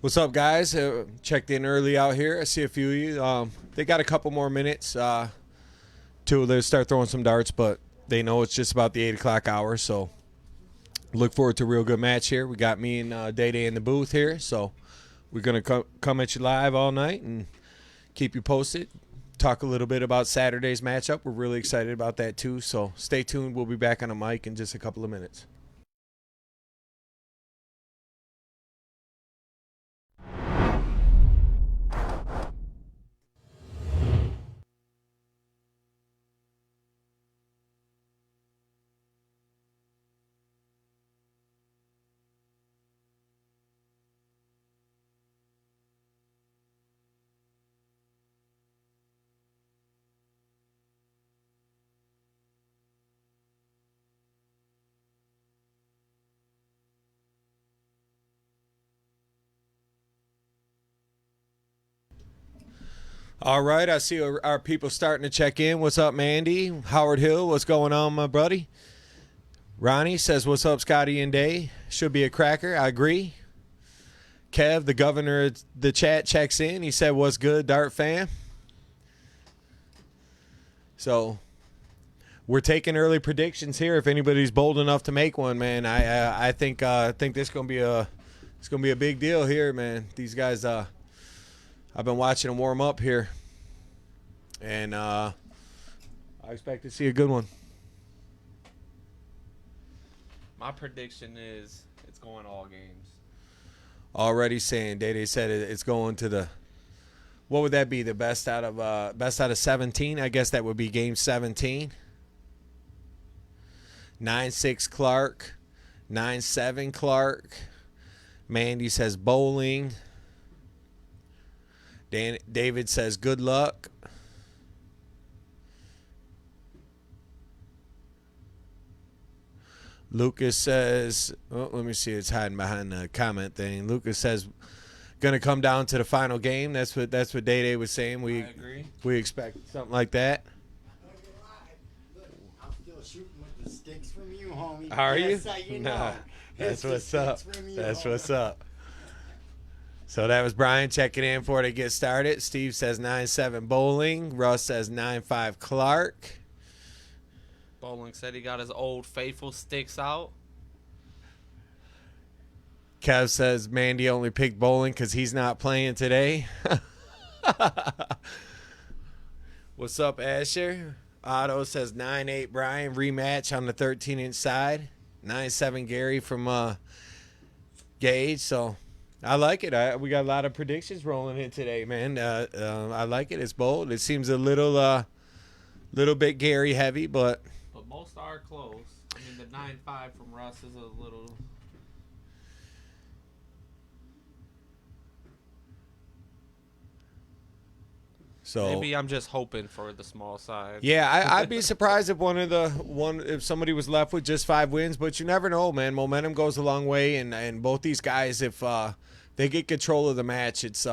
What's up, guys? Checked in early out here. I see a few of you. They got a couple more minutes till they start throwing some darts, but they know it's just about the 8 o'clock hour, so look forward to a real good match here. We got me and Day Day in the booth here, so we're going to come at you live all night and keep you posted. Talk a little bit about Saturday's matchup. We're really excited about that, too, so stay tuned. We'll be back on the mic in just a couple of minutes. All right, I see our people starting to check in. What's up, Mandy? Howard Hill, what's going on, my buddy? Ronnie says, what's up, Scotty and Day? Should be a cracker. I agree. Kev, the governor of the chat, checks in. He said, what's good, Dart fan? So we're taking early predictions here. If anybody's bold enough to make one, man, I think this is gonna be a big deal here, man. These guys, I've been watching them warm up here, and I expect to see a good one. My prediction is it's going all games. Already saying, Day said it's going to the. What would that be? The best out of 17? I guess that would be game 17. 9-6 Clark, 9-7 Clark. Mandy says bowling. David says good luck. Lucas says, let me see, it's hiding behind the comment thing. Lucas says, going to come down to the final game. That's what Day was saying. I agree. We expect something like that. Look, I'm still shooting with the sticks from you, homie. Are yes, you? You Nah, know. that's It's the what's up. sticks from you, That's homie. what's up. So that was Brian checking in before they get started. Steve says 9-7 bowling. Russ says 9-5 Clark. Bowling said he got his old faithful sticks out. Kev says Mandy only picked bowling because he's not playing today. What's up, Asher? Otto says 9-8 Brian. Rematch on the 13-inch side. 9-7 Gary from Gage. So I like it. We got a lot of predictions rolling in today, man. I like it. It's bold. It seems a little bit Gary heavy, but Most are close. I mean, the 9-5 from Russ is a little. so Maybe I'm just hoping for the small side. yeah, I'd be surprised if if somebody was left with just 5 wins, but you never know, man. Momentum goes a long way, and both these guys, if they get control of the match, it's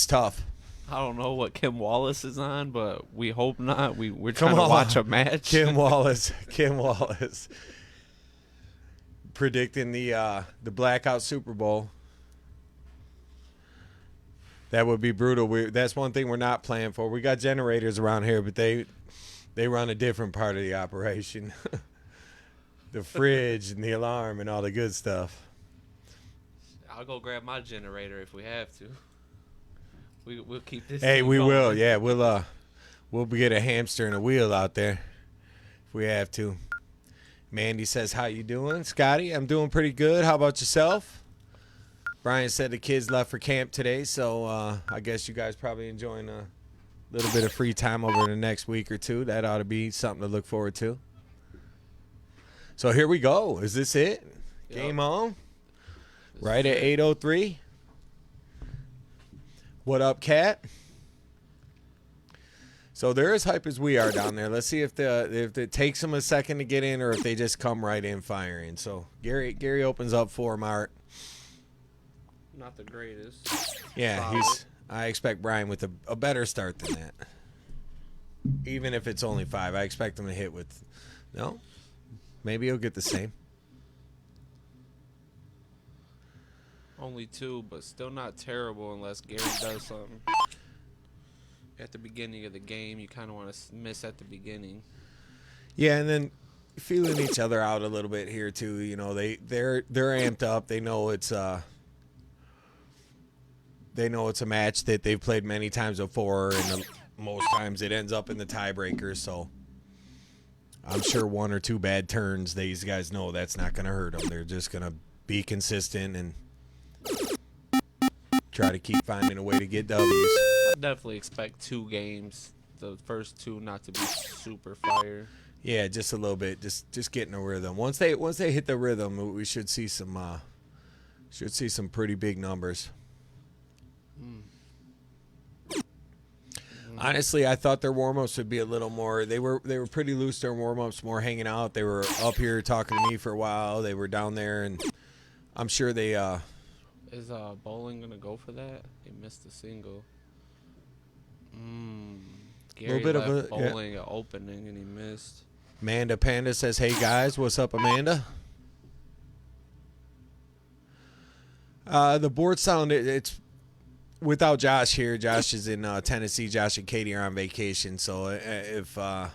tough. I don't know what Kim Wallace is on, but we hope not. We're Come trying to on. watch a match. Kim Wallace predicting the blackout Super Bowl. That would be brutal. That's one thing we're not playing for. We got generators around here, but they run a different part of the operation. The fridge and the alarm and all the good stuff. I'll go grab my generator if we have to. We'll keep this. Hey, thing we going. will. Yeah, we'll get a hamster and a wheel out there if we have to. Mandy says, "How you doing, Scotty? I'm doing pretty good. How about yourself?" Brian said the kids left for camp today, so I guess you guys probably enjoying a little bit of free time over the next week or two. That ought to be something to look forward to. So here we go. Is this it? Yep. Game on? Right at 8:03. What up, Cat? So they're as hype as we are down there. Let's see if it takes them a second to get in or if they just come right in firing. So Gary opens up for Art. Not the greatest. Yeah, Solid. I expect Brian with a better start than that. Even if it's only 5, I expect him to hit with. No, maybe he'll get the same. Only 2, but still not terrible unless Gary does something. At the beginning of the game, you kind of want to miss at the beginning. Yeah, and then feeling each other out a little bit here too. You know, they're amped up. They know it's a match that they've played many times before, and most times it ends up in the tiebreaker. So I'm sure 1 or 2 bad turns, these guys know that's not going to hurt them. They're just going to be consistent and try to keep finding a way to get W's. I definitely expect 2 games, the first 2 not to be super fire. Yeah, just a little bit, just getting a rhythm. Once they hit the rhythm, we should see some pretty big numbers. Honestly, I thought their warm-ups would be a little more. They were pretty loose during warm-ups, more hanging out. They were up here talking to me for a while. They were down there, and I'm sure they. Is Bowling gonna go for that? He missed a single. Gary bit of left a- Bowling an opening and he missed. Amanda Panda says, "Hey guys, what's up, Amanda?" The board sound it's without Josh here. Josh is in Tennessee. Josh and Katie are on vacation, so if the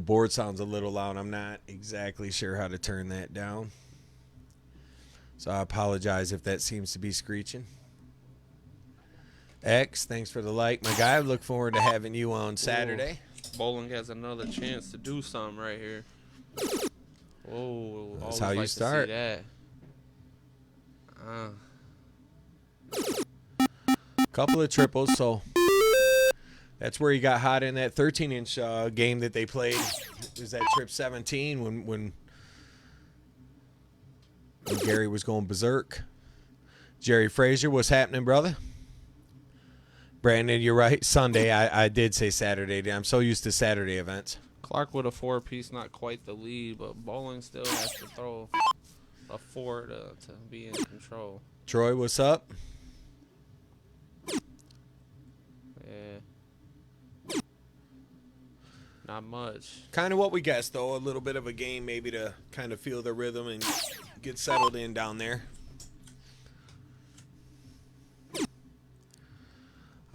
board sounds a little loud, I'm not exactly sure how to turn that down. So I apologize if that seems to be screeching. X, thanks for the like, my guy. I look forward to having you on Saturday. Bowling has another chance to do something right here. Whoa, That's always how you like to see start. that. Couple of triples, so that's where he got hot in that 13-inch game that they played. It was that trip 17 when Gary was going berserk. Jerry Frazier, what's happening, brother? Brandon, you're right. Sunday, I did say Saturday. I'm so used to Saturday events. Clark with a 4-piece, not quite the lead, but Bowling still has to throw a 4 to be in control. Troy, what's up? Yeah. Not much. Kind of what we guessed, though. A little bit of a game maybe to kind of feel the rhythm and get settled in down there.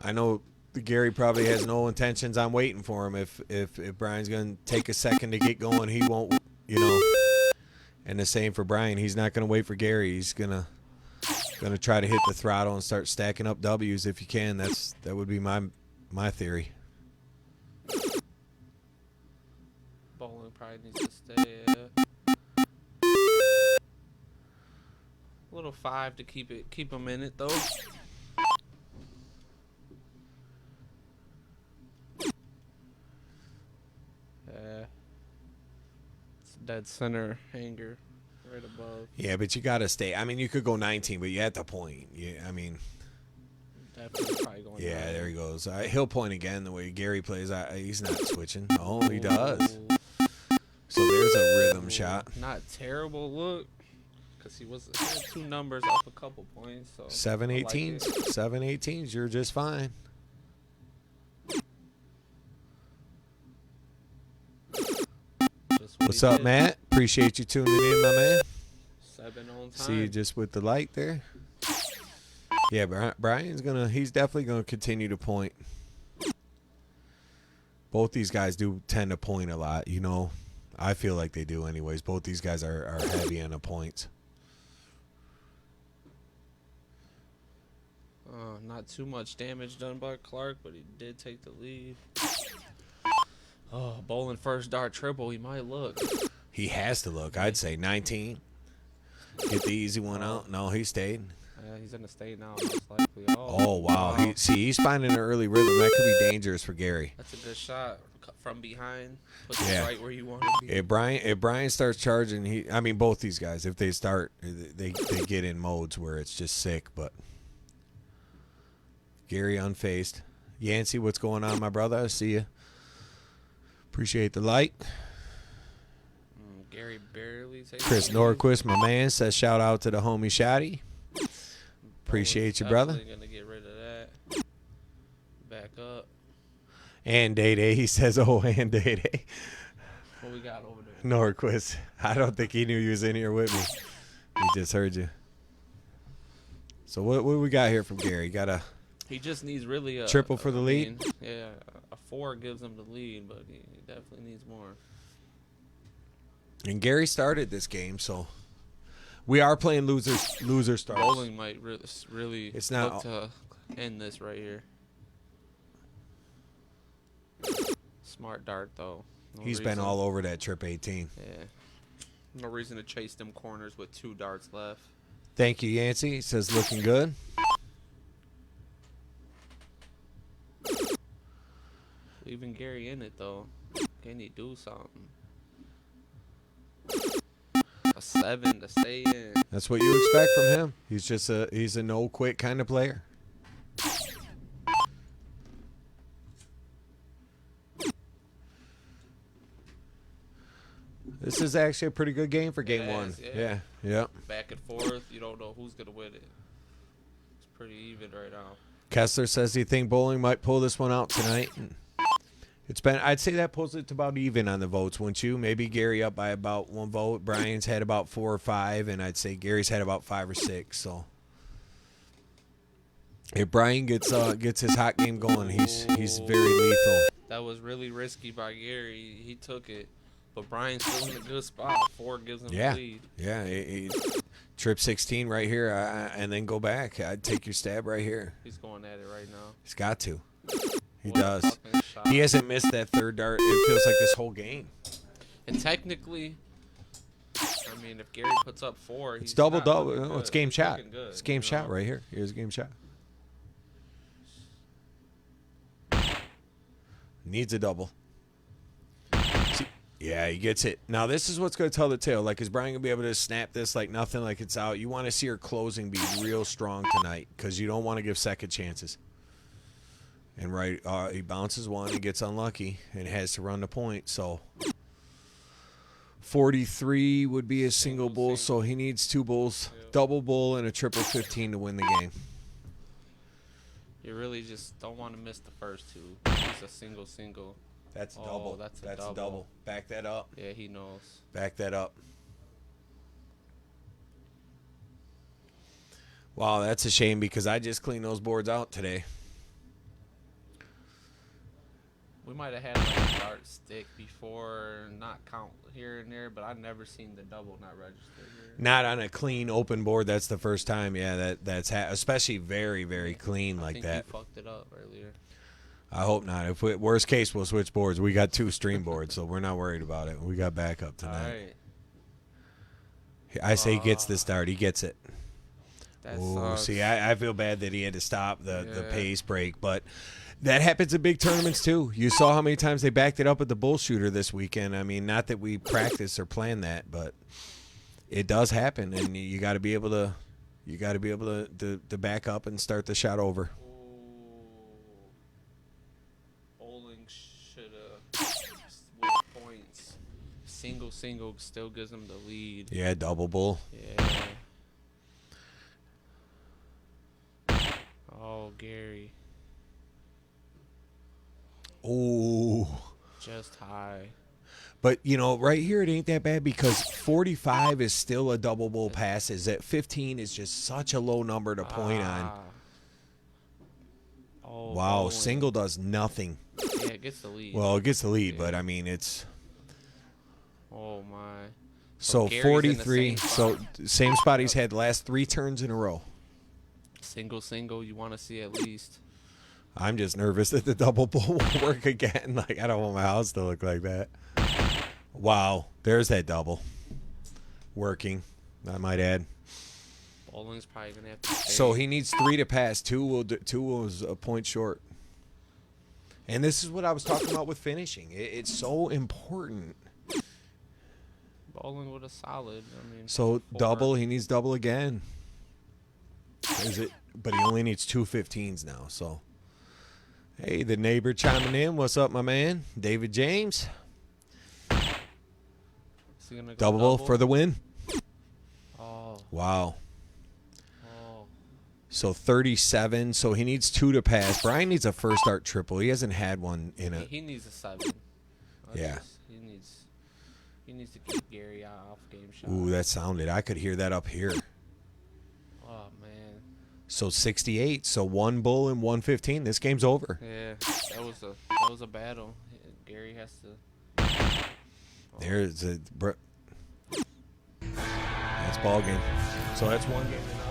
I know Gary probably has no intentions on waiting for him. If Brian's going to take a second to get going, he won't, you know. And the same for Brian. He's not going to wait for Gary. He's going to try to hit the throttle and start stacking up W's if you can. That would be my theory. Bowling probably needs to stay little 5 to keep him in it though. It's dead center hanger right above. Yeah, but you got to stay. I mean, you could go 19, but you at the point. Yeah, I mean. Definitely probably going Yeah, down. there he goes. He'll point again the way Gary plays. He's not switching. Oh, he does. So there's a rhythm shot. Not terrible look, because he had 2 numbers up a couple points. So 7-18s. 7-18s. You're just fine. Just what What's he up, did. Matt? Appreciate you tuning in, my man. 7 on time. See you just with the light there. Yeah, he's definitely gonna continue to point. Both these guys do tend to point a lot, you know. I feel like they do anyways. Both these guys are heavy on the points. Not too much damage done by Clark, but he did take the lead. Oh, Bowling first dart triple. He might look. He has to look. I'd say 19. Get the easy one out. No, he stayed. He's in the state now, most likely. Oh, wow. He's finding an early rhythm. That could be dangerous for Gary. That's a good shot. From behind. Puts Yeah. it right where you want to be. If Brian starts charging, both these guys, if they start, they get in modes where it's just sick. But Gary unfazed. Yancey, what's going on, my brother? I see you. Appreciate the light. Gary barely takes Chris the lead. Norquist, my man, says shout out to the homie Shotty. Appreciate you, brother. Definitely gonna get rid of that. Back up. And Day Day, he says, oh, and Day Day. What we got over there? Norquist. I don't think he knew you was in here with me. He just heard you. So what we got here from Gary? Got a He just needs really a triple for the I lead? mean, yeah, a 4 gives him the lead, but he definitely needs more. and Gary started this game, so we are playing loser starts. Bowling might really It's not- look to end this right here. Smart dart though. No He's been reason- all over that trip 18. Yeah. No reason to chase them corners with 2 darts left. Thank you, Yancey. He says looking good. Leaving Gary in it though. Can he do something? A 7 to stay in. That's what you expect from him. He's a no quit kind of player. This is actually a pretty good game for game It one. is, Yeah. Yeah. Back and forth. You don't know who's gonna win it. It's pretty even right now. Kessler says he think Bowling might pull this one out tonight. It's been, I'd say that pulls it to about even on the votes, wouldn't you? Maybe Gary up by about 1 vote. Brian's had about 4 or 5, and I'd say Gary's had about 5 or 6. So if Brian gets his hot game going, he's very lethal. That was really risky by Gary. He took it, but Brian's still in a good spot. 4 gives him Yeah. the lead. Yeah, trip 16 right here, and then go back. I'd take your stab right here. He's going at it right now. He's got to. He What a does. fucking shot. He hasn't missed that third dart. It feels like this whole game. And technically, I mean, if Gary puts up 4, It's he's double. not looking No, it's good. game He's shot. looking good, It's game you shot know? right here. Here's a game shot. Needs a double. See, yeah, he gets it. Now this is what's going to tell the tale. Like, is Brian going to be able to snap this like nothing, like it's out? You want to see her closing be real strong tonight because you don't want to give second chances. And right, he bounces one, he gets unlucky, and has to run the point. So 43 would be a single bull, so he needs 2 bulls, double bull, and a triple 15 to win the game. You really just don't want to miss the first 2. It's a single. That's a Oh, double. that's a a double. double. Back that up. Yeah, he knows. Back that up. Wow, that's a shame because I just cleaned those boards out today. We might have had like a dart stick before, not count here and there, but I've never seen the double not registered here. Not on a clean open board. That's the first time. Yeah, that's especially very, very clean I like think that. you fucked it up earlier. I hope not. If worst case, we'll switch boards. We got 2 stream boards, so we're not worried about it. We got backup All tonight. right. I say he gets the start. He gets it. That Ooh, sucks. see, I feel bad that he had to stop the Yeah. pace break, but that happens in big tournaments too. You saw how many times they backed it up at the bull shooter this weekend. I mean, not that we practice or plan that, but it does happen, and you got to be able to back up and start the shot over. Bowling should have split points. Single still gives him the lead. Yeah, double bull. Yeah. Oh, Gary. Ooh. Just high. But, you know, right here it ain't that bad because 45 is still a double bull passes. At 15 is just such a low number to point on. Oh, Wow, bowling. single does nothing. Yeah, it gets the lead. Well, it gets the lead, Yeah. but I mean, it's Oh, my. so Gary's in the 43. same So spot. same spot he's had the last 3 turns in a row. Single, you want to see at least. I'm just nervous that the double bull won't work again. Like, I don't want my house to look like that. Wow, there's that double. Working, I might add. Bowling's probably going to have to stay. So he needs 3 to pass. 2 was a point short. And this is what I was talking about with finishing. It's so important. Bowling with a solid. I mean, So 4. double, he needs double again. Is it? But he only needs 2 15s now. So, hey, the neighbor chiming in. What's up, my man? David James. Is he gonna go Double for the win. Oh, Wow. oh. So 37. So he needs 2 to pass. Brian needs a first start triple. He hasn't had one in a. He needs a 7. Yeah. He needs to keep Gary off game shot. Ooh, that sounded. I could hear that up here. Oh man. So 68. So 1 bull and 115. This game's over. Yeah, that was a battle. Gary has to. There's a. That's ball game. So that's 1 game to nothing.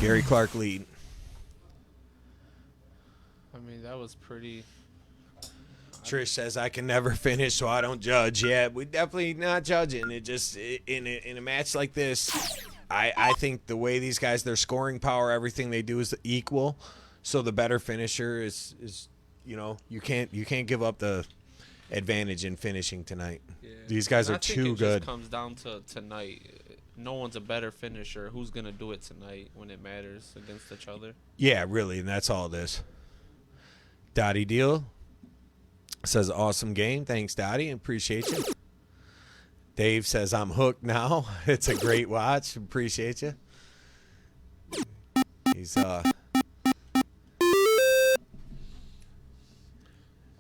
Gary Clark lead. I mean, that was pretty. Trish says I can never finish, so I don't judge. Yeah, we definitely not judging. It just in a match like this, I think the way these guys, their scoring power, everything they do is equal. So the better finisher is you can't give up the advantage in finishing tonight. Yeah. These guys And are I think too it good. Just comes down to tonight. No one's a better finisher. Who's gonna do it tonight when it matters against each other? Yeah, really, and that's all it is. Dottie Deal says awesome game. Thanks, Dottie. Appreciate you. Dave says I'm hooked now. It's a great watch. Appreciate you. He's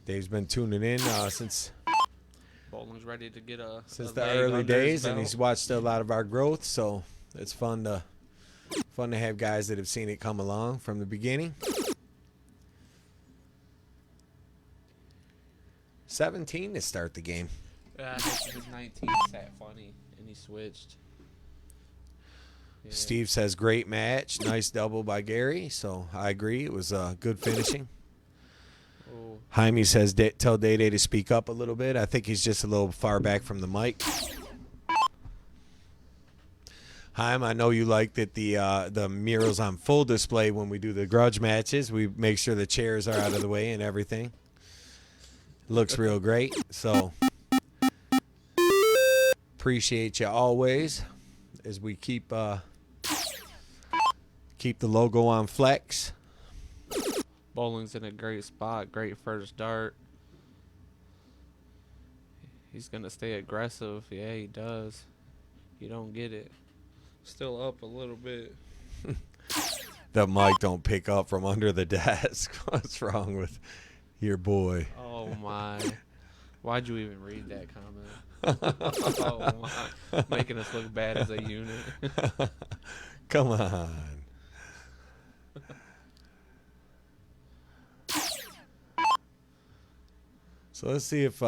Dave's been tuning in since Bowling's ready to get the leg early under his days, and belt. he's watched a lot of our growth. So it's fun to have guys that have seen it come along from the beginning. 17 to start the game. I think his 19 sat funny, and he switched. Yeah. Steve says great match, nice double by Gary. So I agree, it was good finishing. Oh, Jaime says tell Day Day to speak up a little bit. I think he's just a little far back from the mic. Jaime, I know you like that the murals on full display when we do the grudge matches. We make sure the chairs are out of the way and everything. Looks real great. So appreciate you always as we keep the logo on flex. Bowling's in a great spot. Great first dart. He's gonna stay aggressive. Yeah, he does. You don't get it. Still up a little bit. The mic don't pick up from under the desk. What's wrong with your boy? Oh my! Why'd you even read that comment? Oh my! Making us look bad as a unit. Come on. So let's see if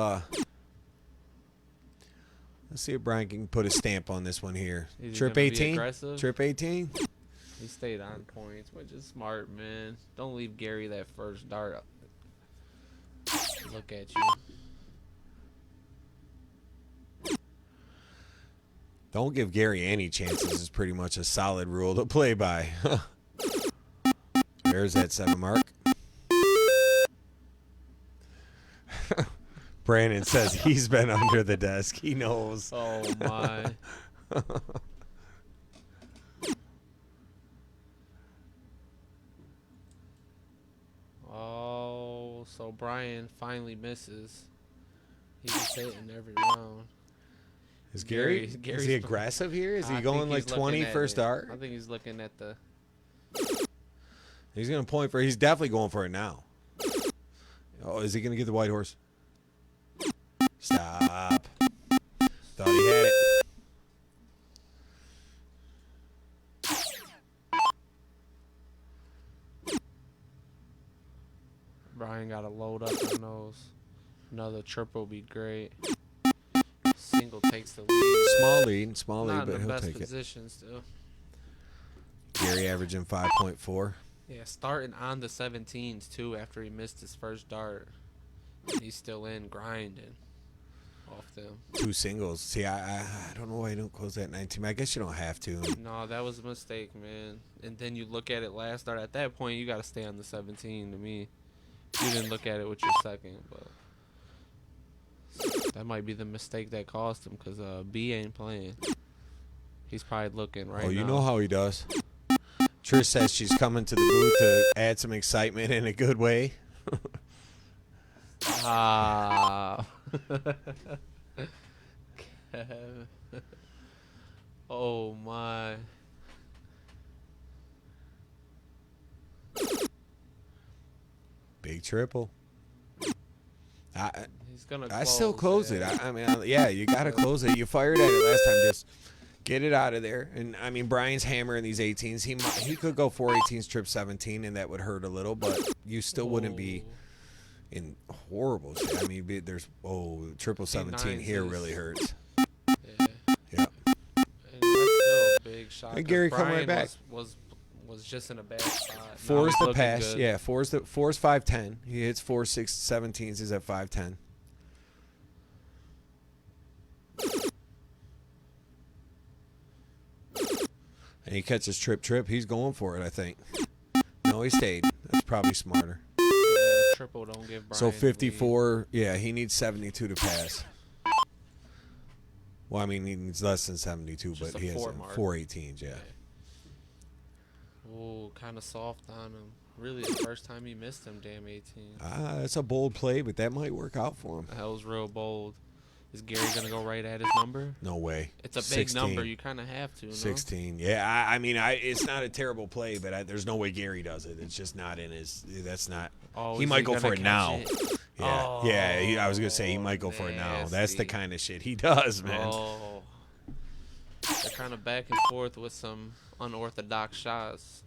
Brian can put a stamp on this one here. Is he Trip gonna be 18. aggressive? Trip 18. He stayed on points, which is smart, man. Don't leave Gary that first dart. Look at you. Don't give Gary any chances is pretty much a solid rule to play by. There's that 7 mark. Brandon says he's been under the desk. He knows. Oh my! Oh, so Brian finally misses. He's hitting every round. Is Gary? Gary's Is he aggressive here? Is he going like 20 first dart? I think he's looking at the. He's gonna point for. He's definitely going for it now. Oh, is he gonna get the white horse? Stop. Thought he had it. Brian got to load up on those. Another triple would be great. Single takes the lead. Small Not lead, but in the he'll best take it. position still. Gary averaging 5.4. Yeah, starting on the 17s too after he missed his first dart. He's still in grinding off them. 2 singles. See, I don't know why you don't close that 19. I guess you don't have to. No, that was a mistake, man. And then you look at it last dart. At that point, you got to stay on the 17 to me. You didn't look at it with your second, but that might be the mistake that cost him because B ain't playing. He's probably looking right now. Oh, you know how he does. Trish says she's coming to the booth to add some excitement in a good way. Ah. Oh my. Big triple. He's gonna. I still close it. yeah. I mean, yeah, you got to close it. You fired at it last time. Just Get it out of there. And I mean, Brian's hammering these 18s. He could go 4 18s, trip 17, and that would hurt a little, but you still wouldn't be in horrible shape. I mean, there's triple 17 here really hurts. Yeah. Yeah. And that's still a big shot. And Gary come Brian right back. Was just in a bad spot. Four is Now the he's looking pass. good. Yeah, four's 5'10". He hits 4 6 17s. He's at 5'10". And he catches trip. He's going for it, I think. No, he stayed. That's probably smarter. Yeah, triple don't give Brian So the lead. 54. Yeah, he needs 72 to pass. Well, I mean, he needs less than 72, Just but a he has 4 mark. 4 18s. Yeah. Ooh, kind of soft on him. Really, the first time he missed him, damn 18. That's a bold play, but that might work out for him. That was real bold. Is Gary gonna go right at his number? No way. It's a big 16. number. You kind of have to. No? 16. Yeah, I mean, it's not a terrible play, but there's no way Gary does it. It's just not in his. That's not. Oh, He is might go gonna for it catch now. it? Yeah, Oh, yeah. I was gonna say he might go for it now. That's the nasty. kind of shit he does, man. Oh, they're kind of back and forth with some unorthodox shots.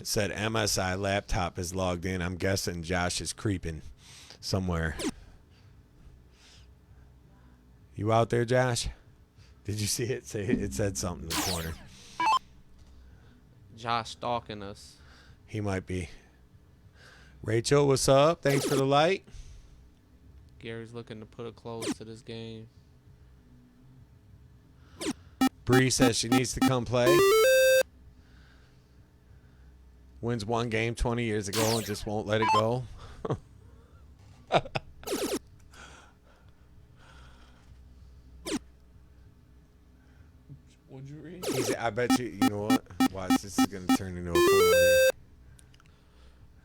It said MSI laptop is logged in. I'm guessing Josh is creeping somewhere. You out there, Josh? Did you see it? It said something in the corner. Josh stalking us. He might be. Rachel, what's up? Thanks for the light. Gary's looking to put a close to this game. Bree says she needs to come play. Wins one game 20 years ago and just won't let it go. What'd you read? I bet you know what? Watch, this is going to turn into a full here.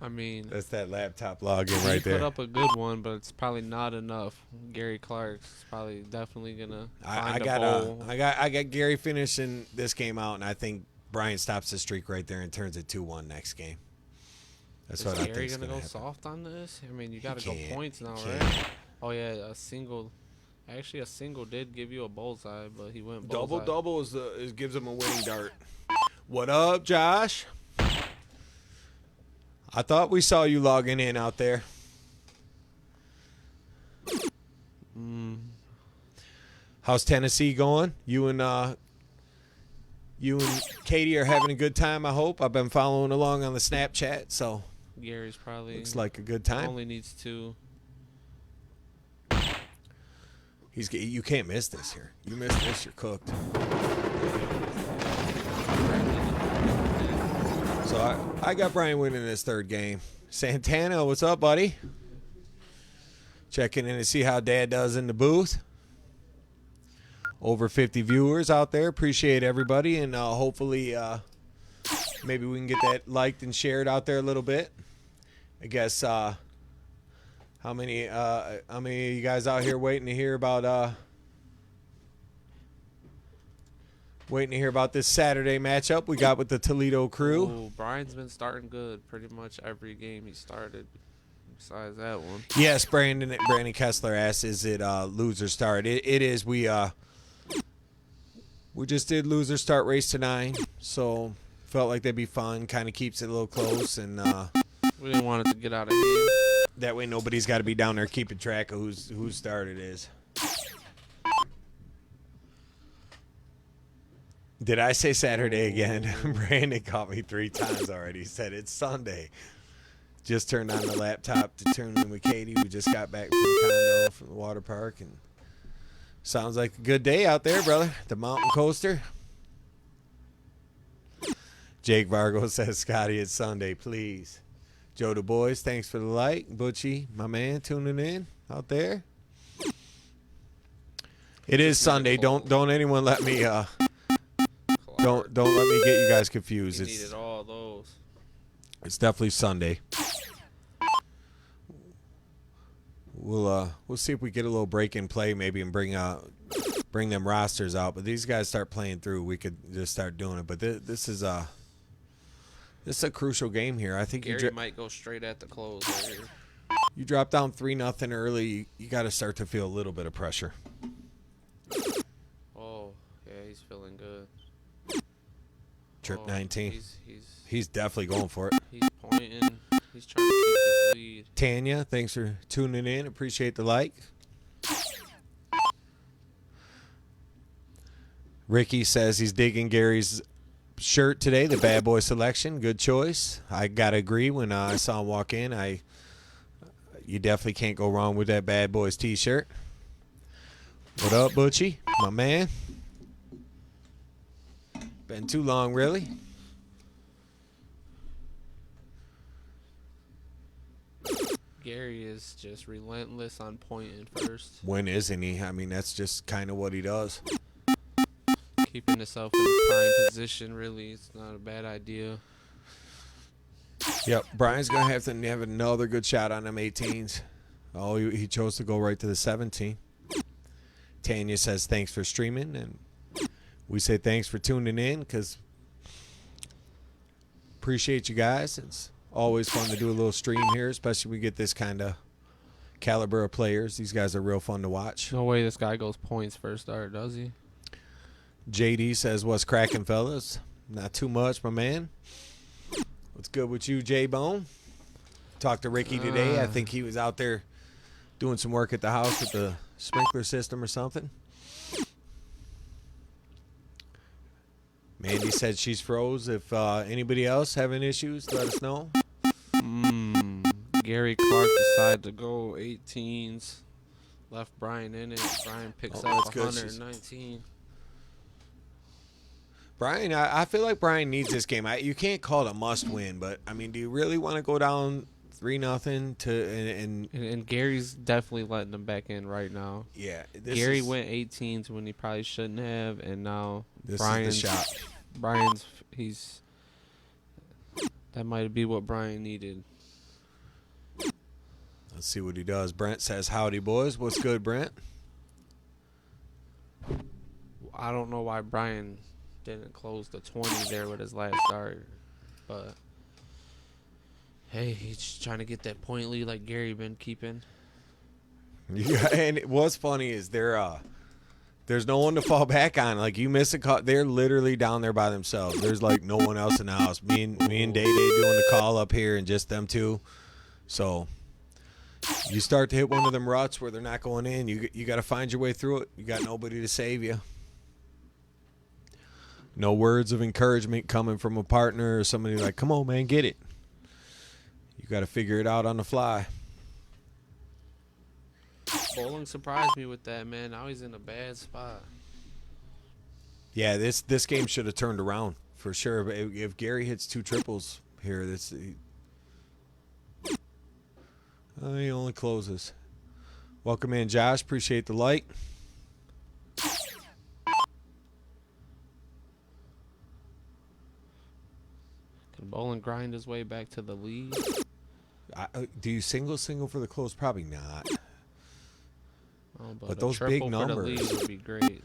I mean, That's that laptop login he right put there. up a good one, but it's probably not enough. Gary Clark's probably definitely gonna I find a got bowl. I got Gary finishing this game out, and I think Brian stops the streak right there and turns it 2-1 next game. That's Is what I Gary think. gonna go soft on this? I mean, you gotta go can't. points now, He right? can't. Oh yeah, a single. Actually, a single did give you a bullseye, but he went Double bullseye. double gives him a winning dart. What up, Josh? I thought we saw you logging in out there. How's Tennessee going? You and Katie are having a good time, I hope. I've been following along on the Snapchat, so Gary's probably looks like a good time. only needs 2. You can't miss this here. You miss this, you're cooked. So I got Brian winning this third game. Santana, what's up, buddy? Checking in to see how Dad does in the booth. Over 50 viewers out there. Appreciate everybody, and hopefully maybe we can get that liked and shared out there a little bit. I guess how many of you guys out here waiting to hear about this Saturday matchup we got with the Toledo crew? Ooh, Brian's been starting good pretty much every game he started, besides that one. Yes, Brandon Kessler asked, is it loser start? It is. We just did loser start race to 9, so felt like that'd be fun. Kind of keeps it a little close, and We didn't want it to get out of hand. that way nobody's got to be down there keeping track of whose start it is. Did I say Saturday again? Brandon caught me 3 times already. He said it's Sunday. Just turned on the laptop to turn in with Katie. We just got back from the condo from the water park, and sounds like a good day out there, brother. The mountain coaster. Jake Vargo says, Scotty, it's Sunday, please. Joe Du Bois, thanks for the like. Butchie, my man, tuning in out there. It is Sunday. Don't anyone let me don't let me get you guys confused. He needed all those. It's definitely Sunday. We'll see if we get a little break in play maybe and bring them rosters out. But these guys start playing through, we could just start doing it. But this is a crucial game here. I think Gary might go straight at the close right here. you drop down 3-0 early. You got to start to feel a little bit of pressure. Oh, yeah, he's feeling good. Trip Oh, 19. He's He's definitely going for it. he's pointing. He's trying to keep this lead. Tanya, thanks for tuning in. Appreciate the like. Ricky says he's digging Gary's shirt today, the bad boy selection. Good choice. I got to agree. When I saw him walk in, you definitely can't go wrong with that bad boys t-shirt. What up, Butchie? My man. Been too long, really. Gary is just relentless on pointing first, When isn't he? I mean, that's just kind of what he does. keeping himself in a prime position. Really, it's not a bad idea. Yep, Brian's going to have another good shot on them 18s. Oh, he chose to go right to the 17. Tanya says thanks for streaming, and we say thanks for tuning in because appreciate you guys. It's always fun to do a little stream here, especially when we get this kind of caliber of players. These guys are real fun to watch. No way this guy goes points first start, does he? JD says, what's cracking, fellas? Not too much, my man. What's good with you, J-Bone? Talked to Ricky today. I think he was out there doing some work at the house with the sprinkler system or something. Mandy said she's froze. If anybody else having issues, let us know. Gary Clark decided to go 18s. Left Brian in it. Brian picks up that's good. 119. Brian, I feel like Brian needs this game. You can't call it a must-win, but, I mean, do you really want to go down 3-0 And Gary's definitely letting them back in right now. yeah. Gary went 18s when he probably shouldn't have, and now This Brian's is the shot. that might be what Brian needed. Let's see what he does. Brent says, howdy, boys. What's good, Brent? I don't know why Brian didn't close the 20 there with his last start, but hey, he's just trying to get that point lead like Gary been keeping. Yeah, and what's funny is there's no one to fall back on. Like, you miss a call, they're literally down there by themselves. There's like no one else in the house. Me and Day Day doing the call up here, and just them two. So you start to hit one of them ruts where they're not going in. You got to find your way through it. You got nobody to save you. No words of encouragement coming from a partner or somebody like, come on, man, get it. You got to figure it out on the fly. Bowling surprised me with that, man. Now he's in a bad spot. Yeah, this game should have turned around for sure. But if Gary hits 2 triples here, he only closes. Welcome in, Josh. Appreciate the like. Can Bowling grind his way back to the lead? Do you single for the close? Probably not. Oh, But a those triple big for the numbers. lead would be great.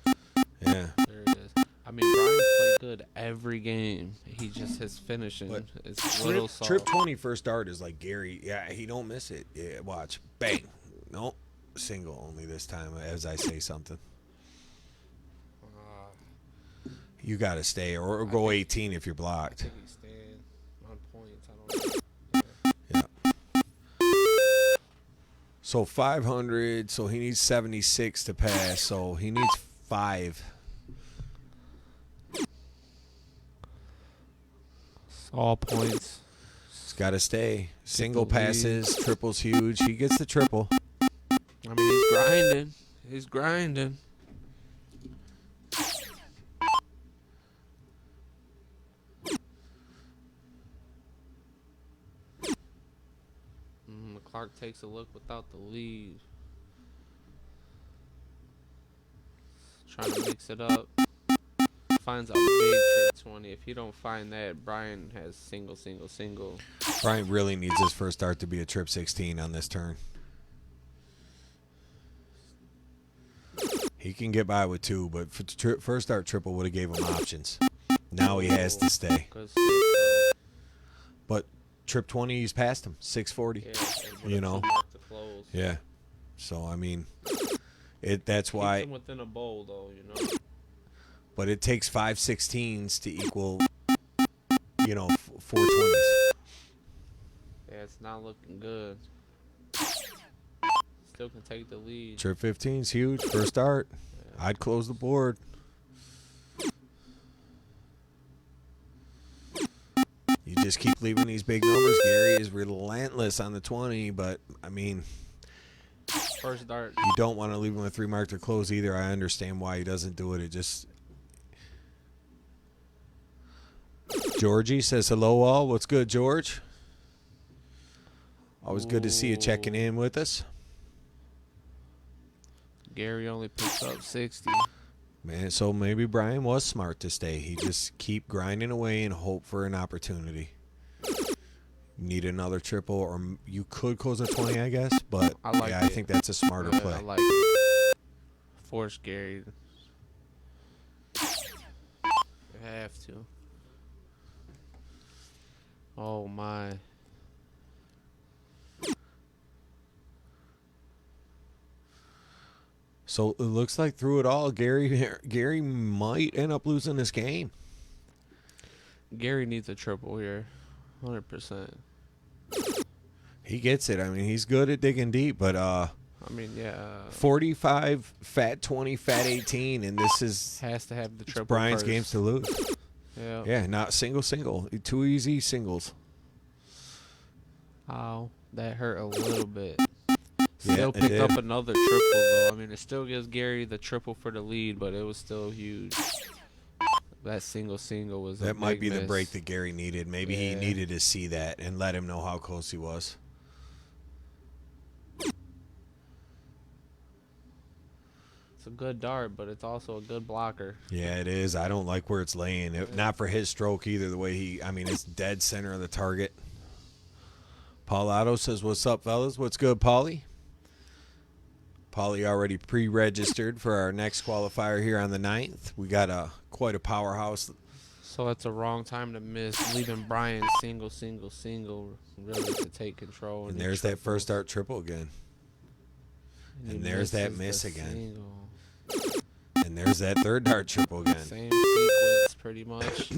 Yeah. There it is. I mean, Brian played good every game. He just his finishing But is little soft. Trip 20 first start is like Gary. Yeah, he don't miss it. Yeah, watch. Bang. Nope. Single only this time as I say something. You got to stay or go 18 if you're I blocked. think he's staying on points. I don't know. Yeah. So 500. So he needs 76 to pass. So he needs 5. All points. He's got to stay. Single the lead. passes. Triple's huge. He gets the triple. I mean, he's grinding. He's grinding. Clark takes a look without the lead. Trying to mix it up. Finds a big trip 20. If you don't find that, Brian has single. Brian really needs his first start to be a trip 16 on this turn. He can get by with 2, but for first start triple would have gave him options. Now he has to stay. Good stick, But trip 20, he's past him. 640. yeah, and with You a know. 2 mark to close. Yeah. So, I mean, that's Keeps why. him within a bowl, though, you know. but it takes 5 16s to equal, 4 20s. Yeah, it's not looking good. Still can take the lead. Trip 15 is huge. First start. I'd close the board. You just keep leaving these big numbers. Gary is relentless on the 20, but, I mean, First dart. you don't want to leave him a 3 mark to close either. I understand why he doesn't do it. It just... Georgie says, hello, all. What's good, George? Always good to see you checking in with us. Gary only picks up 60. Man, so maybe Brian was smart to stay. He just keep grinding away and hope for an opportunity. Need another triple, or you could close a 20, I guess. But I think that's a smarter play. I like it. Force Gary. You have to. Oh my. So it looks like through it all, Gary might end up losing this game. Gary needs a triple here. 100%. He gets it. I mean, he's good at digging deep, but I mean, yeah. 45, fat 20, fat 18, and this is Has to have the triple. Brian's first. games to lose. Yeah. Yeah, not single. Too easy singles. Ow. That hurt a little bit. Yeah, Still it picked did. up another triple, though. I mean, it still gives Gary the triple for the lead, but it was still huge. That single was That a might big be the miss. break that Gary needed. Maybe he Yeah. needed to see that and let him know how close he was. It's a good dart, but it's also a good blocker. Yeah, it is. I don't like where it's laying. Not for his stroke either. The way it's dead center of the target. Paul Otto says, what's up, fellas? What's good, Paulie? Paulie already pre-registered for our next qualifier here on the 9th. We got quite a powerhouse. So it's a wrong time to miss, leaving Brian single, really to take control. And there's that first start triple again. And there's that miss again. Single. And there's that third dart triple again. Same sequence, pretty much.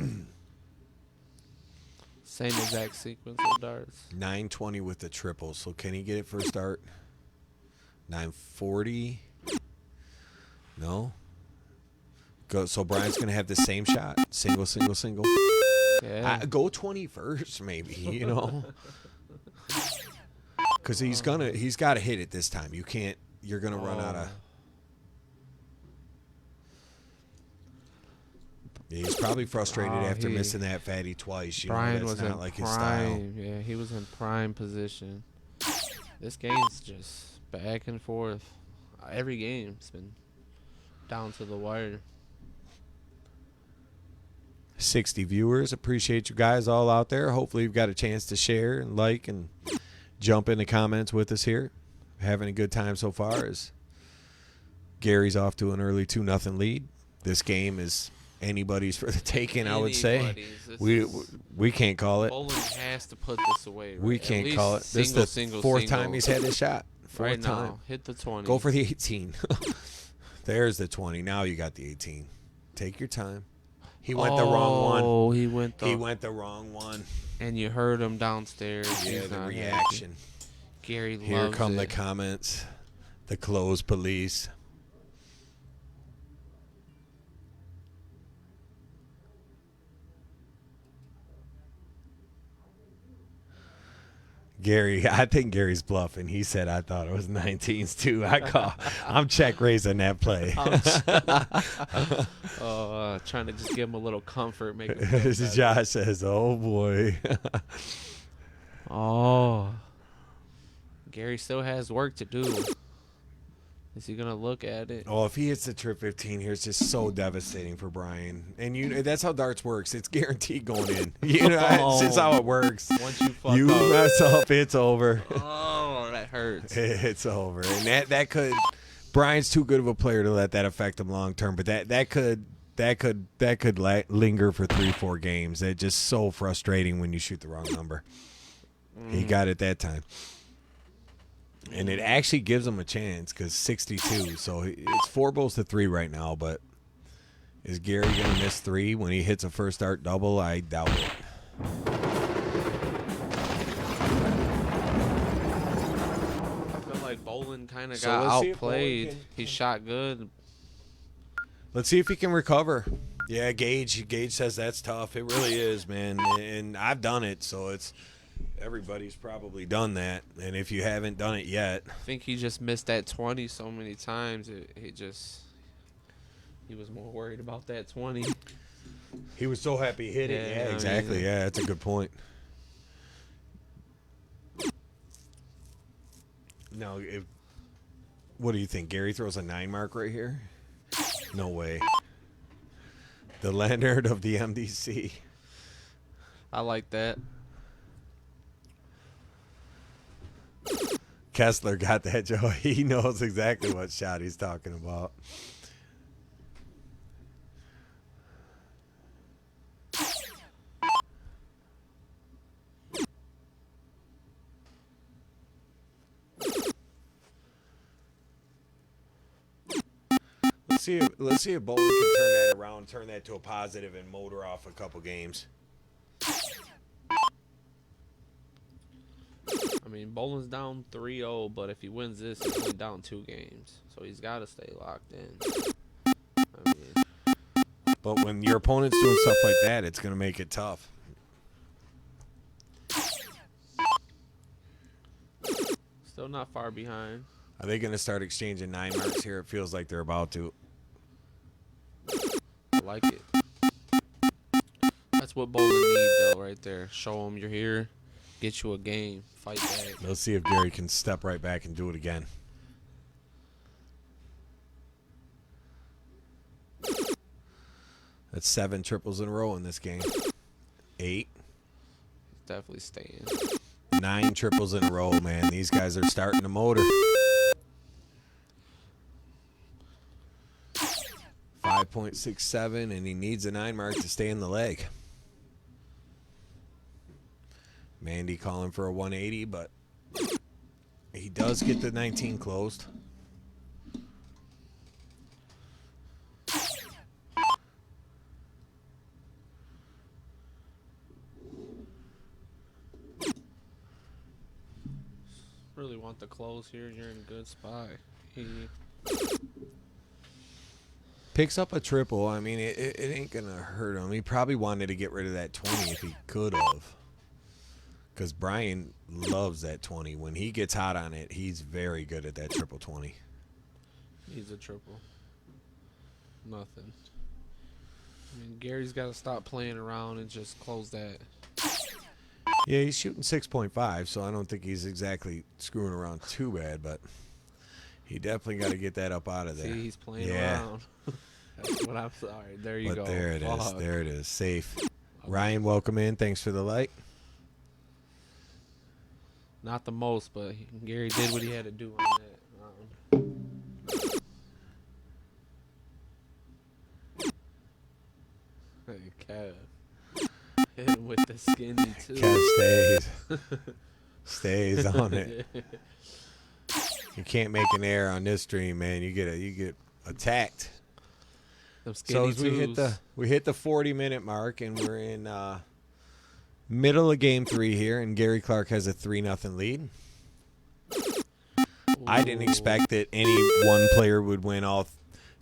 Same exact sequence of darts. 920 with the triple. So can he get it first start? 940. No. Go. So Brian's going to have the same shot. Single. Yeah. Go 20 first, maybe, Because he's got to hit it this time. You're going to run out of. Yeah, he's probably frustrated after missing that fatty twice. Brian that's was not in like prime. his style. Yeah, he was in prime position. This game's just back and forth. Every game's been down to the wire. 60 viewers. Appreciate you guys all out there. Hopefully you've got a chance to share and like and jump in the comments with us here. Having a good time so far as Gary's off to an early 2-0 lead. This game is anybody's for the taking, I would say. We can't call it. Bowling has to put this away. Right? We can't call it. This is the fourth time he's had this shot. Fourth Right time. now, hit the 20. Go for the 18. There's the 20. Now you got the 18. Take your time. He went the wrong one. Oh, he went the wrong one. And you heard him downstairs. Yeah, He's the not reaction. happy. Gary loves Here come the it. comments. The clothes police. Gary, I think Gary's bluffing. He said I thought it was 19s too. I'm check raising that play. Trying to just give him a little comfort. Make him feel better. Josh says, "Oh boy." Oh. Gary still has work to do. Is he going to look at it? Oh, if he hits the trip 15 here, it's just so devastating for Brian. And that's how darts works. It's guaranteed going in. It's just how it works. Once you fuck You up. mess up, it's over. Oh, that hurts. It's over. And that could Brian's too good of a player to let that affect him long term, but that could linger for 3-4 games. It's just so frustrating when you shoot the wrong number. He got it that time. And it actually gives him a chance because 62. So it's 4 bowls to 3 right now, but Is Gary going to miss 3 when he hits a first dart double? I doubt it. I feel like Bolin kind of So got let's see if outplayed. Bolin can- He shot good. Let's see if he can recover. Yeah, Gage says that's tough. It really is, man. And I've done it, so it's everybody's probably done that. And if you haven't done it yet, I think he just missed that 20 so many times. He was more worried about that 20. he was so happy he hit it. Yeah, Yeah, I mean, exactly. Yeah, that's a good point. Now, what do you think? Gary throws a 9 mark right here? No way. The Leonard of the MDC. I like that. Kessler got that, Joe. He knows exactly what shot he's talking about. Let's see if Bowling can turn that around, turn that to a positive, and motor off a couple games. I mean, Bolin's down 3-0, but if he wins this, he's only down 2 games. So he's got to stay locked in. I mean, But when your opponent's doing stuff like that, it's going to make it tough. still not far behind. Are they going to start exchanging 9 marks here? It feels like they're about to. I like it. That's what Bolin needs, though, right there. Show him you're here. Get you a game. Fight back. Let's see if Gary can step right back and do it again. That's 7 triples in a row in this game. 8. He's definitely staying. 9 triples in a row, man. These guys are starting to motor. 5.67, and he needs a 9 mark to stay in the leg. Mandy calling for a 180, but he does get the 19 closed. Really want the close here. You're in a good spot. He Picks up a triple. I mean, it ain't going to hurt him. He probably wanted to get rid of that 20 if he could have. Because Brian loves that 20. When he gets hot on it, he's very good at that triple 20. needs a triple. Nothing. I mean, Gary's got to stop playing around and just close that. Yeah, he's shooting 6.5, so I don't think he's exactly screwing around too bad, but he definitely got to get that up out of there. See, he's playing Yeah. around. That's what I'm sorry. There you But go. there it is. Fuck. There it is. Safe. Ryan, welcome in. Thanks for the like. Not the most, but Gary did what he had to do on that round. Hey, Kev. Hit him with the skinny, too. Kev stays on it. You can't make an error on this stream, man. You get attacked. Them So skinny as we hit the 40-minute mark, and we're in middle of game 3 here, and Gary Clark has a 3-0 lead. I didn't expect that any one player would win all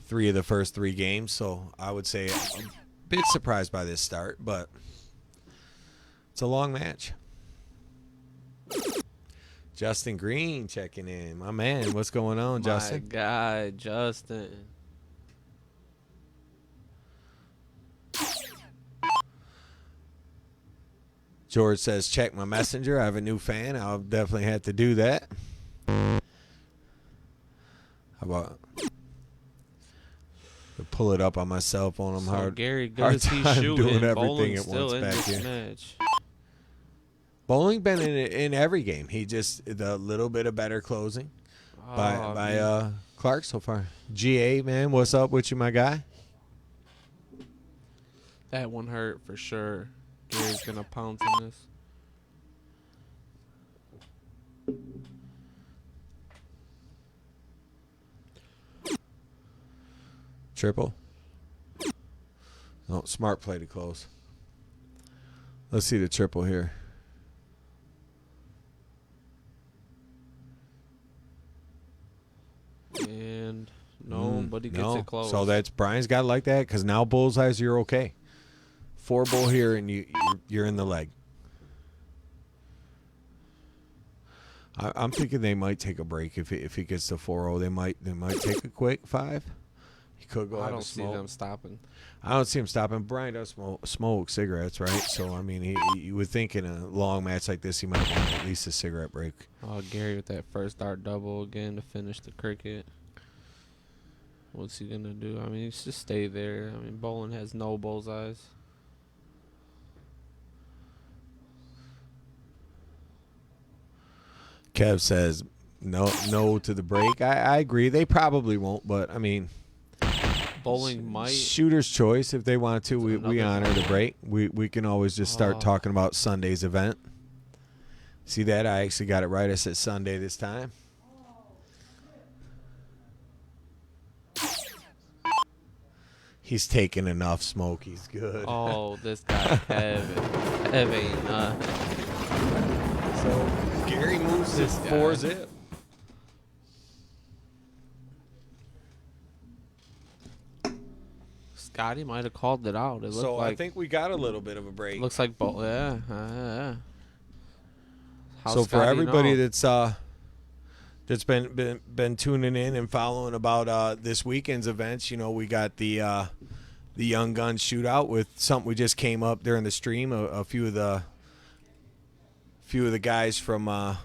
3 of the first 3 games, so I would say I'm a bit surprised by this start, but it's a long match. Justin Green checking in. My man, what's going on, Justin? My guy, Justin. George says, check my messenger. I have a new fan. I'll definitely have to do that. How about to pull it up on my cell phone? I'm So hard. Gary, good hard as he's time shooting, doing everything Bolin's at still once in back this here. match. Bowling been in every game. He just the little bit of better closing by Clark so far. GA, man, what's up with you, my guy? That one hurt for sure. Gary's gonna pounce on this. Triple. Oh, smart play to close. Let's see the triple here. And nobody gets No. it close. So that's Brian's got it like that because now bullseyes, you're okay. 4 bull here and you're in the leg. I'm thinking they might take a break if he gets to 4-0. They might take a quick 5. He could go. I out don't to see smoke. them stopping. I don't see him stopping. Brian does smoke cigarettes, right? So I mean, you would think in a long match like this, he might want at least a cigarette break. Oh, Gary with that first dart double again to finish the cricket. What's he gonna do? I mean, he's just stay there. I mean, bowling has no bullseyes. Kev says no to the break. I agree. They probably won't, but I mean, Bowling might. shooter's choice if they want to. We Another honor the break. We can always just start Oh. talking about Sunday's event. See that? I actually got it right. I said Sunday this time. He's taking enough smoke. He's good. Oh, this guy Kev ain't So Gary moves This to guy. 4-zip. Scotty might have called it out. It looked So like I think we got a little bit of a break. looks like bowl. Yeah. How's So for Scotty everybody know? that's been tuning in and following about this weekend's events, you know, we got the Young Guns shootout with something we just came up during the stream. A few of the guys from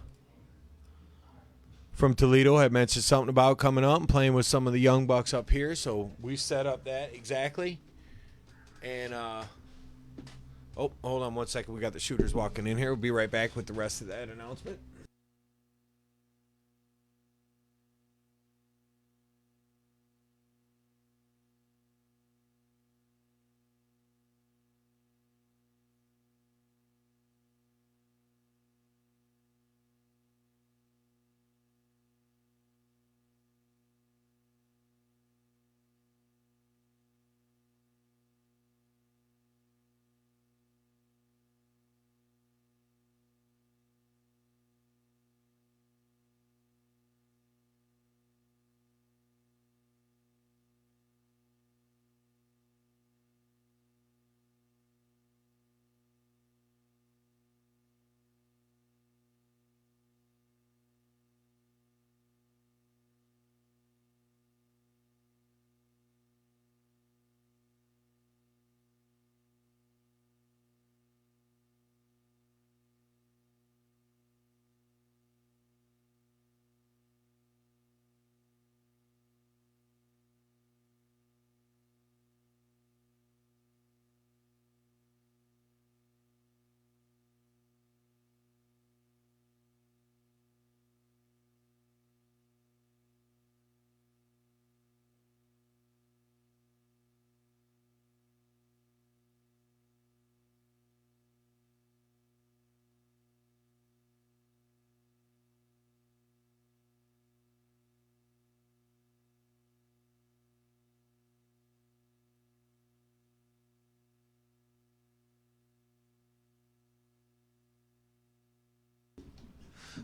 Toledo had mentioned something about coming up and playing with some of the young bucks up here. So we set up that exactly. And oh, hold on one second. We got the shooters walking in here. We'll be right back with the rest of that announcement.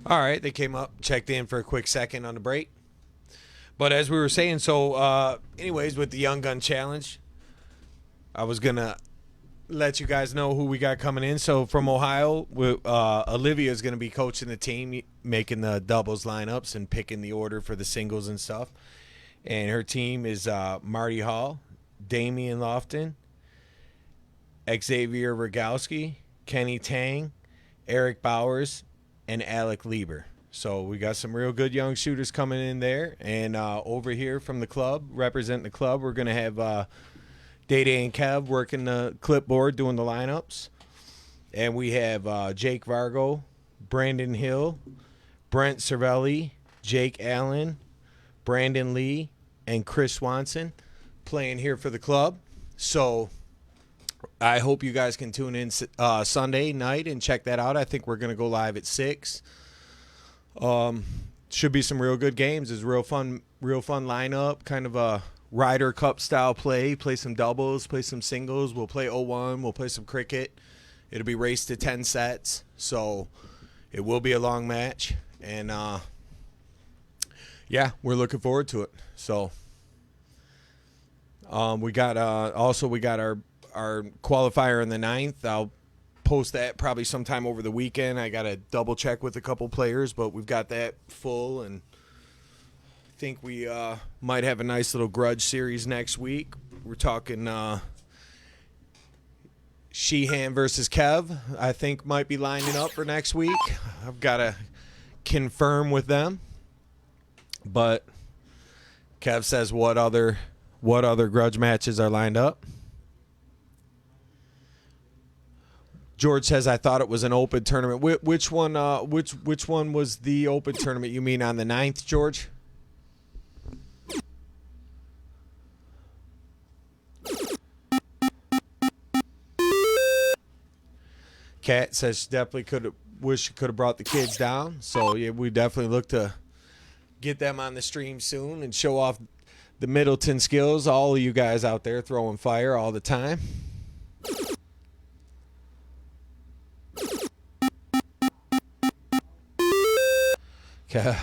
All right, they came up, checked in for a quick second on the break. But as we were saying, so anyways, with the Young Gun Challenge, I was going to let you guys know who we got coming in. So from Ohio, Olivia is going to be coaching the team, making the doubles lineups and picking the order for the singles and stuff. And her team is Marty Hall, Damian Lofton, Xavier Rogowski, Kenny Tang, Eric Bowers, and Alec Lieber. So we got some real good young shooters coming in there. And over here from the club, representing the club, we're going to have Day and Kev working the clipboard, doing the lineups. And we have Jake Vargo, Brandon Hill, Brent Cervelli, Jake Allen, Brandon Lee, and Chris Swanson playing here for the club. So I hope you guys can tune in Sunday night and check that out. I think we're going to go live at 6. Should be some real good games. It's real fun lineup. Kind of Ryder Cup style play some doubles, play some singles. We'll play 0-1. We'll play some cricket. It'll be raced to 10 sets. So it will be a long match. And, yeah, we're looking forward to it. So we got our qualifier in the 9th. I'll post that probably sometime over the weekend. I got to double check with a couple players, but we've got that full, and I think we might have a nice little Grudge series next week. We're talking Sheehan versus Kev, I think might be lining up for next week. I've got to confirm with them. But Kev says what other Grudge matches are lined up. George says, I thought it was an open tournament. Which one was the open tournament? You mean on the 9th, George? Kat says she definitely wish she could have brought the kids down. So yeah, we definitely look to get them on the stream soon and show off the Middleton skills. All of you guys out there throwing fire all the time. Okay.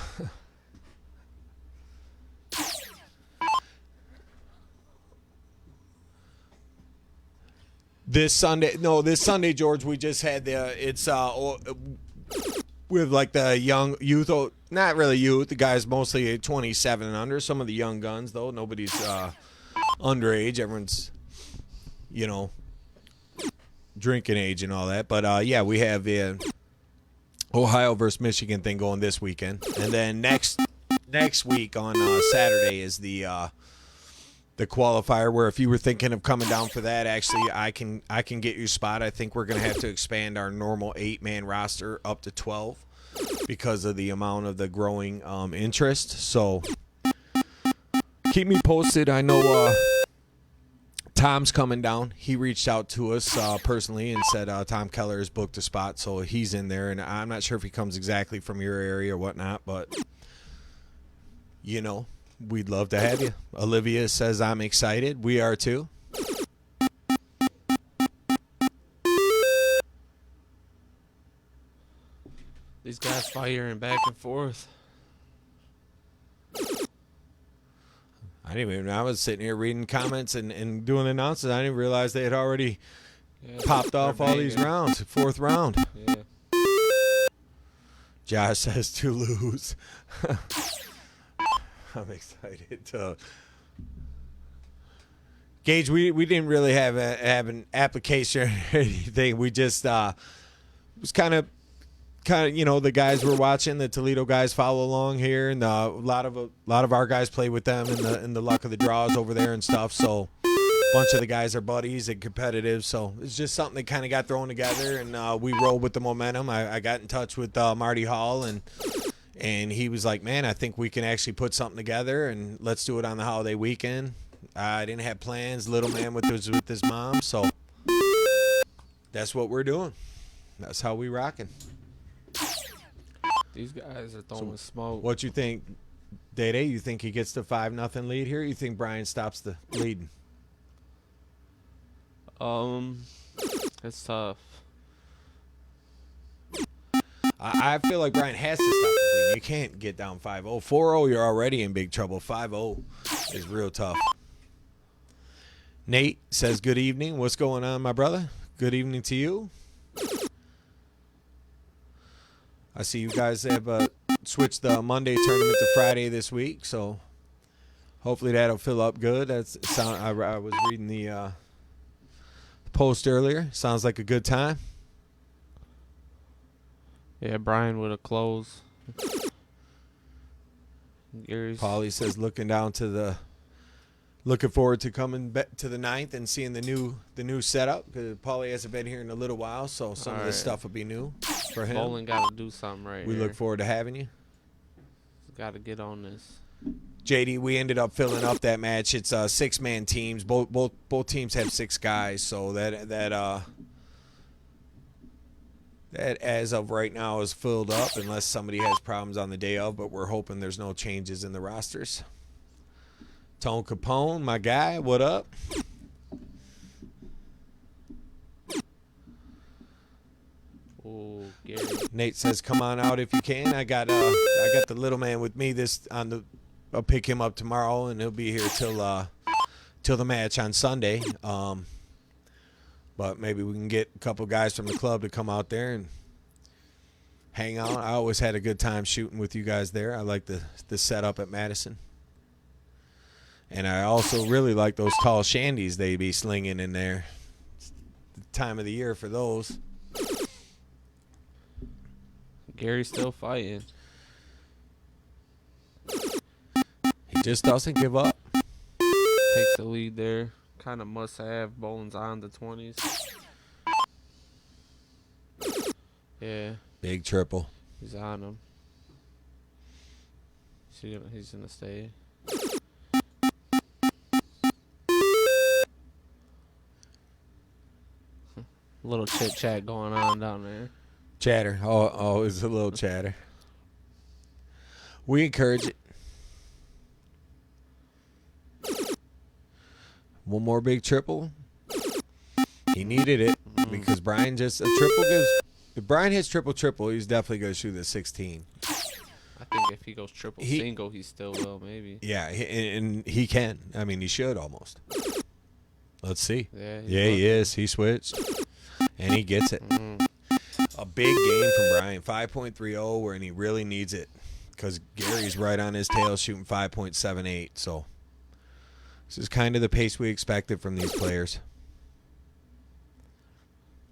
This Sunday, George, we just had it's with like the young youth, not really youth, the guys mostly 27 and under, some of the young guns though, nobody's underage, everyone's, drinking age and all that, but yeah, we have Ohio versus Michigan thing going this weekend, and then next week on Saturday is the qualifier, where if you were thinking of coming down for that, actually I can get you a spot. I think we're going to have to expand our normal 8-man roster up to 12 because of the amount of the growing interest. So keep me posted. I know Tom's coming down. He reached out to us personally and said Tom Keller has booked a spot, so he's in there. And I'm not sure if he comes exactly from your area or whatnot, but, we'd love to have you. Olivia says, I'm excited. We are too. These guys firing back and forth. I was sitting here reading comments and doing announcements. I didn't realize they had already popped off all these rounds. 4th round. Yeah. Josh says to lose. I'm excited to Gage. We didn't really have an application or anything. We just was kind of the guys we're watching, the Toledo guys follow along here, and a lot of our guys play with them in the luck of the draws over there and stuff. So a bunch of the guys are buddies and competitive. So it's just something that kind of got thrown together, and we rolled with the momentum. I got in touch with Marty Hall, and he was like, man, I think we can actually put something together, and let's do it on the holiday weekend. I didn't have plans. Little man with his mom, so that's what we're doing. That's how we rocking. These guys are throwing smoke. What you think, Day-Day? You think he gets the 5-0 lead here? You think Brian stops the lead? It's tough. I feel like Brian has to stop the lead. You can't get down 5-0. 4-0, you're already in big trouble. 5-0 is real tough. Nate says, good evening. What's going on, my brother? Good evening to you. I see you guys have switched the Monday tournament to Friday this week, so hopefully that'll fill up good. I was reading the post earlier. Sounds like a good time. Yeah, Brian with a close. Paulie says looking forward to coming back to the 9th and seeing the new setup, because Paulie hasn't been here in a little while, so some of this stuff will be new for him. Bowling got to do something right. We look forward to having you. Got to get on this. JD, we ended up filling up that match. It's 6-man teams. Both teams have 6 guys, so that as of right now is filled up unless somebody has problems on the day of, but we're hoping there's no changes in the rosters. Tone Capone, my guy, what up? Oh, Gary. Nate says, "Come on out if you can." I got the little man with me. I'll pick him up tomorrow, and he'll be here till the match on Sunday. But maybe we can get a couple guys from the club to come out there and hang out. I always had a good time shooting with you guys there. I like the setup at Madison. And I also really like those tall shandies they be slinging in there. It's the time of the year for those. Gary's still fighting. He just doesn't give up. Takes the lead there. Kind of must have. Bones on the 20s. Yeah. Big triple. He's on him. He's going to stay. Little chit chat going on down there. Chatter. Oh, it's a little chatter. We encourage it. One more big triple. He needed it because Brian just a triple gives. If Brian hits triple, he's definitely going to shoot the 16. I think if he goes triple single, he still will, maybe. Yeah, and he can. I mean, he should almost. Let's see. Yeah, he is. He switched. And he gets it. A big game from Brian. 5.30 where he really needs it. Because Gary's right on his tail shooting 5.78. So this is kind of the pace we expected from these players.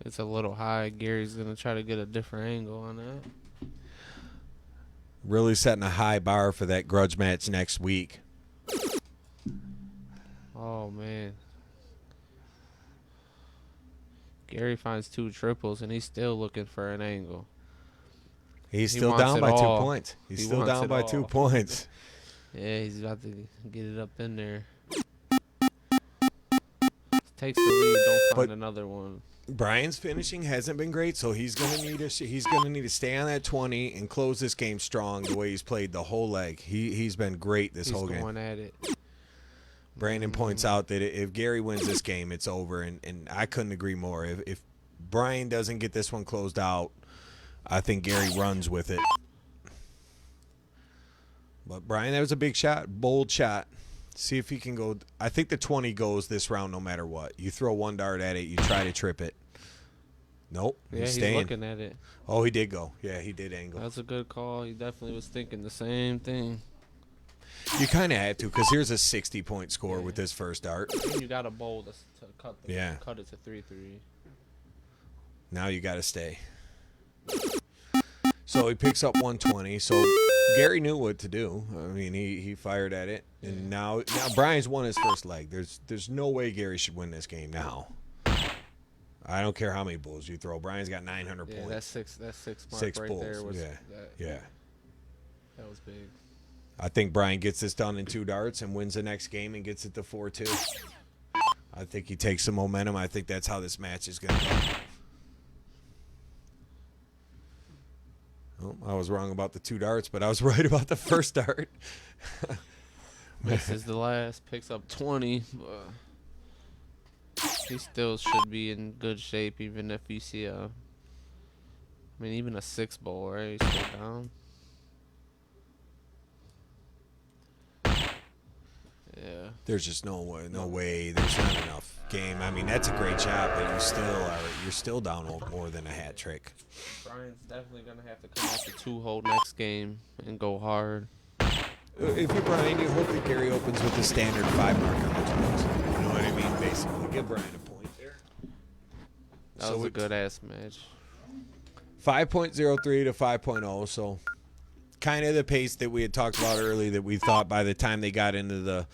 It's a little high. Gary's going to try to get a different angle on that. Really setting a high bar for that grudge match next week. Oh, man. Gary finds 2 triples, and he's still looking for an angle. He's still down by 2 points. He's still down by 2 all. points. Yeah, he's about to get it up in there. Takes the lead. Don't find another one. Brian's finishing hasn't been great, so he's gonna need to stay on that 20 and close this game strong the way he's played the whole leg. He's been great this whole game. He's going at it. Brandon points out that if Gary wins this game, it's over, and I couldn't agree more. If Brian doesn't get this one closed out, I think Gary runs with it. But Brian, that was a big shot, bold shot. See if he can go. I think the 20 goes this round no matter what. You throw one dart at it, you try to trip it. Nope. Yeah, he's staying. looking at it. Oh, he did go. Yeah, he did angle. That's a good call. He definitely was thinking the same thing. You kind of had to, because here's a 60-point score with this first dart. And you got a bowl to cut it to 3-3. Now you got to stay. So he picks up 120. So Gary knew what to do. I mean, he fired at it, and now Brian's won his first leg. There's no way Gary should win this game now. I don't care how many bulls you throw. Brian's got 900 points. That six mark 6 right bulls. there was That was big. I think Brian gets this done in 2 darts and wins the next game and gets it to 4-2. I think he takes some momentum. I think that's how this match is going to go. Oh, I was wrong about the 2 darts, but I was right about the first dart. Misses the last, picks up 20. He still should be in good shape, even if you see even a 6 bowl, right? He's still down. Yeah. There's just no way. There's not enough game. I mean, that's a great shot, but you're still down more than a hat trick. Brian's definitely gonna have to come off the 2-hole next game and go hard. If you're Brian, you hope that Gary opens with the standard 5 mark on the 2s. You know what I mean? Basically, give Brian a point there. That was a good ass match. 5.03 to 5.0, so kind of the pace that we had talked about early, that we thought by the time they got into the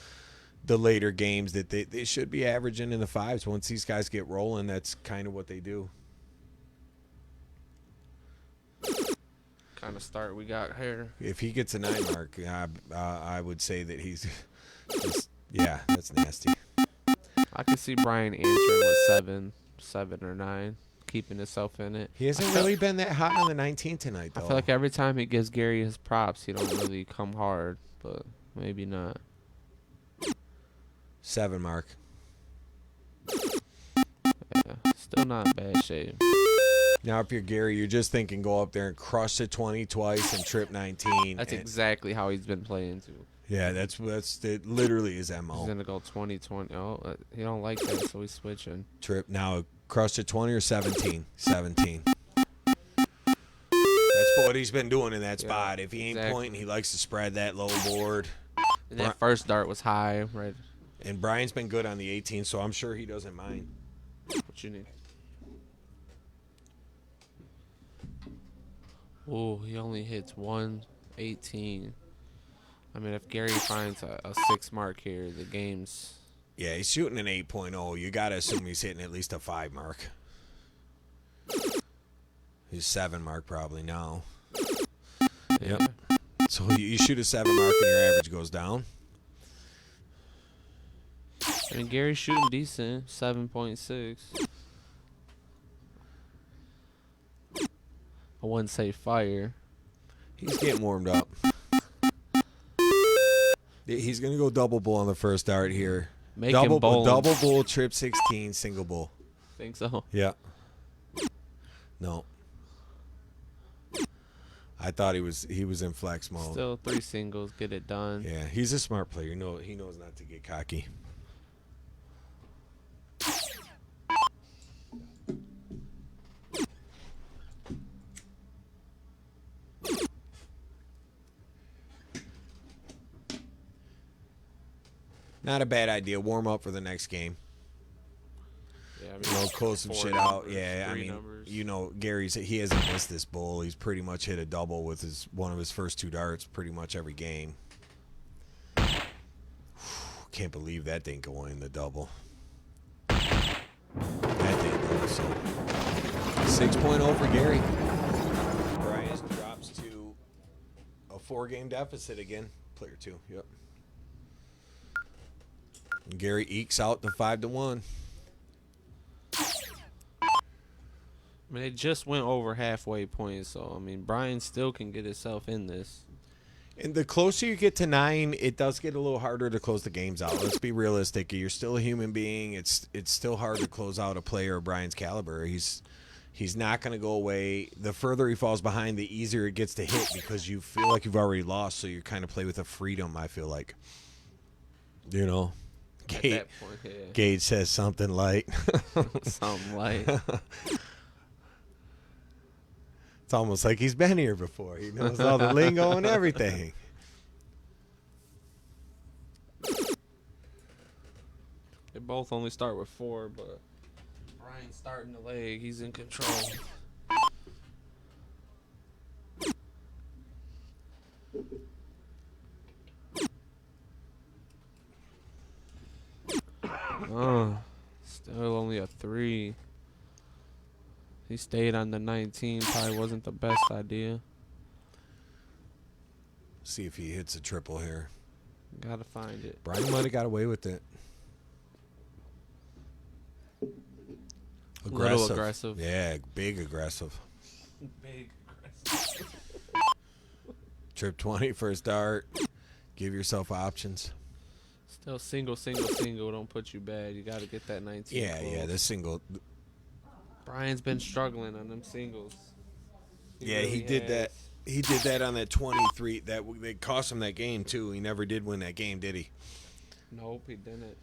later games that they should be averaging in the 5s. Once these guys get rolling, that's kind of what they do. Kind of start we got here. If he gets a 9 mark, I would say that he's just, that's nasty. I could see Brian answering with 7 or 9, keeping himself in it. He hasn't really been that hot on the 19 tonight, though. I feel like every time he gives Gary his props, he don't really come hard, but maybe not. 7 mark. Yeah, still not in bad shape. Now, if you're Gary, you're just thinking go up there and crush the 20 twice and trip 19. That's and, exactly how he's been playing too. Yeah, that's it literally is MO. He's gonna go 20-20. Oh, he don't like that, so he's switching. Trip now, crush to 20 or 17. 17. That's what he's been doing in that spot. If he ain't pointing, he likes to spread that low board. And that first dart was high, right? And Brian's been good on the 18, so I'm sure he doesn't mind. What you need? Oh, he only hits 118. I mean, if Gary finds a 6 mark here, the game's... Yeah, he's shooting an 8.0. You got to assume he's hitting at least a 5 mark. He's 7 mark probably now. Yeah. Yep. So you shoot a 7 mark and your average goes down. I mean, Gary's shooting decent, 7.6. I wouldn't say fire. He's getting warmed up. He's going to go double bull on the first dart here. Make double him bowl. double bull, trip 16, single bull. Think so? Yeah. No. I thought he was in flex mode. Still 3 singles, get it done. Yeah, he's a smart player. He knows not to get cocky. Not a bad idea. Warm up for the next game. Yeah, I mean, Close some 4 shit numbers, out. Yeah, I 3 mean, numbers. Gary's he hasn't missed this bowl. He's pretty much hit a double with one of his first 2 darts pretty much every game. Can't believe that didn't go in the double. That didn't go, so 6.0 for Gary. Brian drops to a 4-game deficit again. Player 2, yep. And Gary ekes out the 5-1. I mean, it just went over halfway point, so, I mean, Brian still can get himself in this. And the closer you get to 9, it does get a little harder to close the games out. Let's be realistic. You're still a human being. It's still hard to close out a player of Brian's caliber. He's not going to go away. The further he falls behind, the easier it gets to hit because you feel like you've already lost, so you kind of play with a freedom, I feel like. At that point, yeah. Gage says something light. Something light. It's almost like he's been here before. He knows all the lingo and everything. They both only start with 4, but Brian's starting the leg. He's in control. Still only a 3. He stayed on the 19. Probably wasn't the best idea. See if he hits a triple here. Gotta find it. Brian might have got away with it. Little aggressive. Yeah, big aggressive. Big aggressive. Trip 20 first dart. Give yourself options. Still single. Don't put you bad. You gotta get that 19. Yeah, close. yeah, this single. Brian's been struggling on them singles. He really did has. that. He did that on that 23. That cost him that game too. He never did win that game, did he? Nope, he didn't.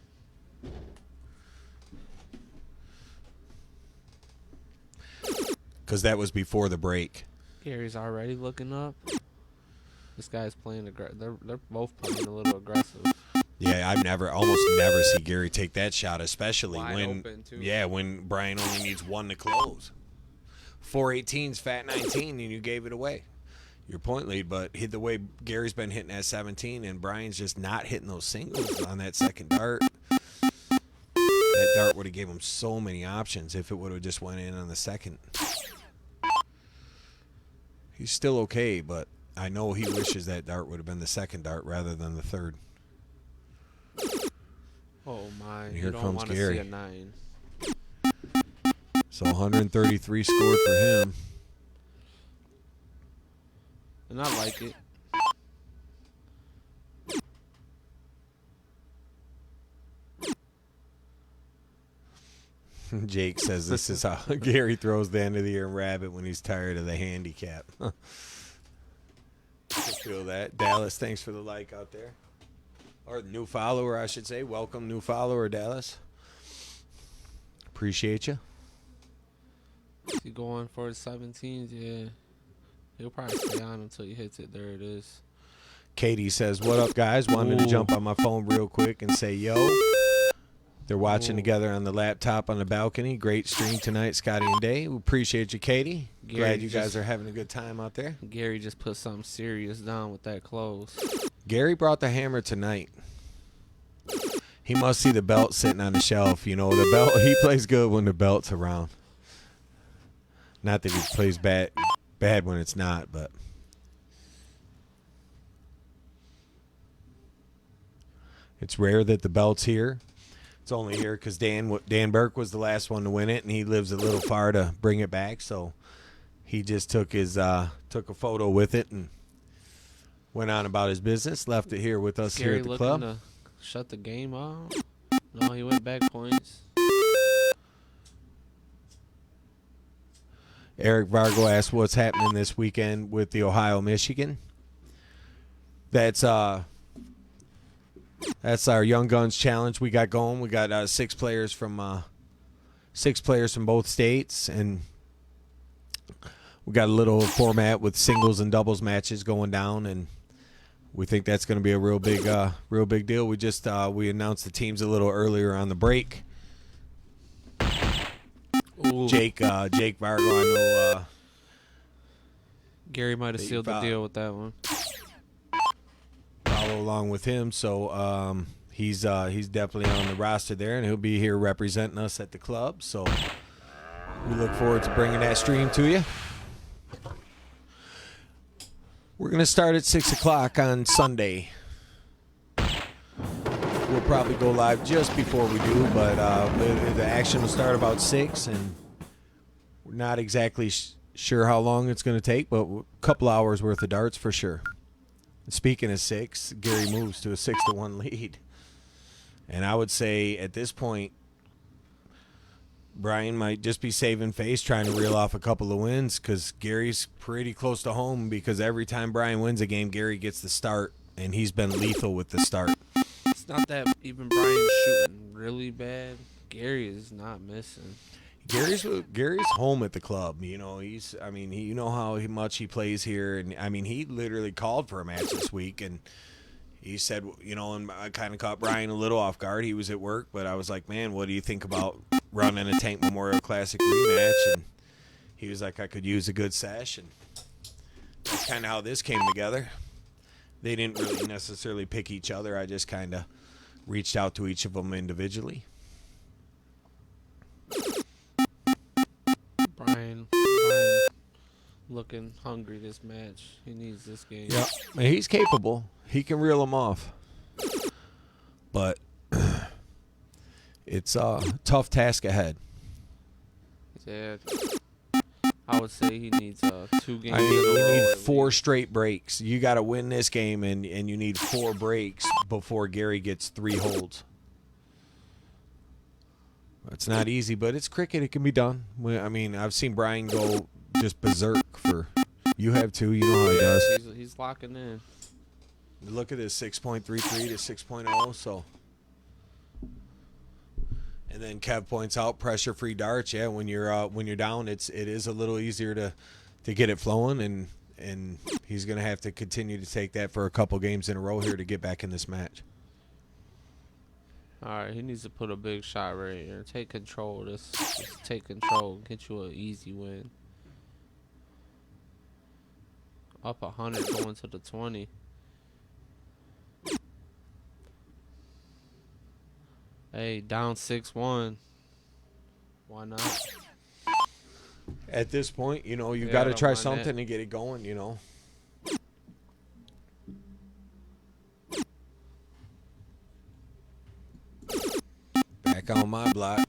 Because that was before the break. Gary's already looking up. This guy's playing aggressive. They're both playing a little aggressive. Yeah, almost never see Gary take that shot, especially Wide when, open, too. when Brian only needs 1 to close. 418's fat 19, and you gave it away. Your point lead, but hit the way Gary's been hitting at 17, and Brian's just not hitting those singles on that second dart. That dart would have gave him so many options if it would have just went in on the second. He's still okay, but I know he wishes that dart would have been the second dart rather than the third. Oh my! Here You don't comes want to Gary. see a 9. So 133 scored for him. And I like it. Jake says this is how Gary throws the end of the year rabbit when he's tired of the handicap. I feel that. Dallas, thanks for the like out there. Or new follower, I should say. Welcome, new follower, Dallas. Appreciate you. Is he going for the 17s? Yeah. He'll probably stay on until he hits it. There it is. Katie says, what up, guys? Wanted to jump on my phone real quick and say, yo. They're watching together on the laptop on the balcony. Great stream tonight, Scotty and Day. We appreciate you, Katie. Glad you guys are having a good time out there. Gary just put something serious down with that close. Gary brought the hammer tonight. He must see the belt sitting on the shelf. You know, the belt. He plays good when the belt's around. Not that he plays bad when it's not, but. It's rare that the belt's here. It's only here because Dan Burke was the last one to win it, and he lives a little far to bring it back. So he just took a photo with it and went on about his business. Left it here with us here at the club. To shut the game off. No, he went back points. Eric Vargo asked what's happening this weekend with the Ohio Michigan. That's our Young Guns Challenge we got going. We got 6 players from both states, and we got a little format with singles and doubles matches going down, and we think that's going to be a real big deal. We just we announced the teams a little earlier on the break. Ooh. Jake Vargo, I know. Gary might have sealed the deal with that one. Follow along with him, so he's definitely on the roster there, and he'll be here representing us at the club. So we look forward to bringing that stream to you. We're gonna start at 6 o'clock on Sunday. We'll probably go live just before we do, but the action will start about 6, and we're not exactly sure how long it's going to take, but a couple hours worth of darts for sure. And speaking of 6, Gary moves to a 6-1 lead. And I would say at this point, Brian might just be saving face, trying to reel off a couple of wins, because Gary's pretty close to home, because every time Brian wins a game, Gary gets the start, and he's been lethal with the start. It's not that even Brian's shooting really bad. Gary is not missing. Gary's home at the club. You know, you know how much he plays here, and I mean, he literally called for a match this week, and he said, you know, and I kind of caught Brian a little off guard. He was at work, but I was like, man, what do you think about running a Tank Memorial Classic rematch? And he was like, I could use a good sesh, and that's kind of how this came together. They didn't really necessarily pick each other. I just kind of reached out to each of them individually. Brian looking hungry this match. He needs this game. Yeah, he's capable. He can reel them off. But it's a tough task ahead. Yeah. I would say he needs 2 games. I mean, you need 4 least. straight breaks. You got to win this game, and you need 4 breaks before Gary gets 3 holds. It's not easy, but it's cricket. It can be done. I mean, I've seen Brian go just berserk for. You have too. You know how he does. He's locking in. Look at this, 6.33 to 6.0. So. And then Kev points out pressure-free darts. Yeah, when you're down, it is a little easier to get it flowing, and he's gonna have to continue to take that for a couple games in a row here to get back in this match. All right, he needs to put a big shot right here. Take control. Just take control. Get you an easy win. Up 100 going to the 20. Hey, down 6-1. Why not? At this point, you know, you got to try something that. to get it going, you know. Back on my block.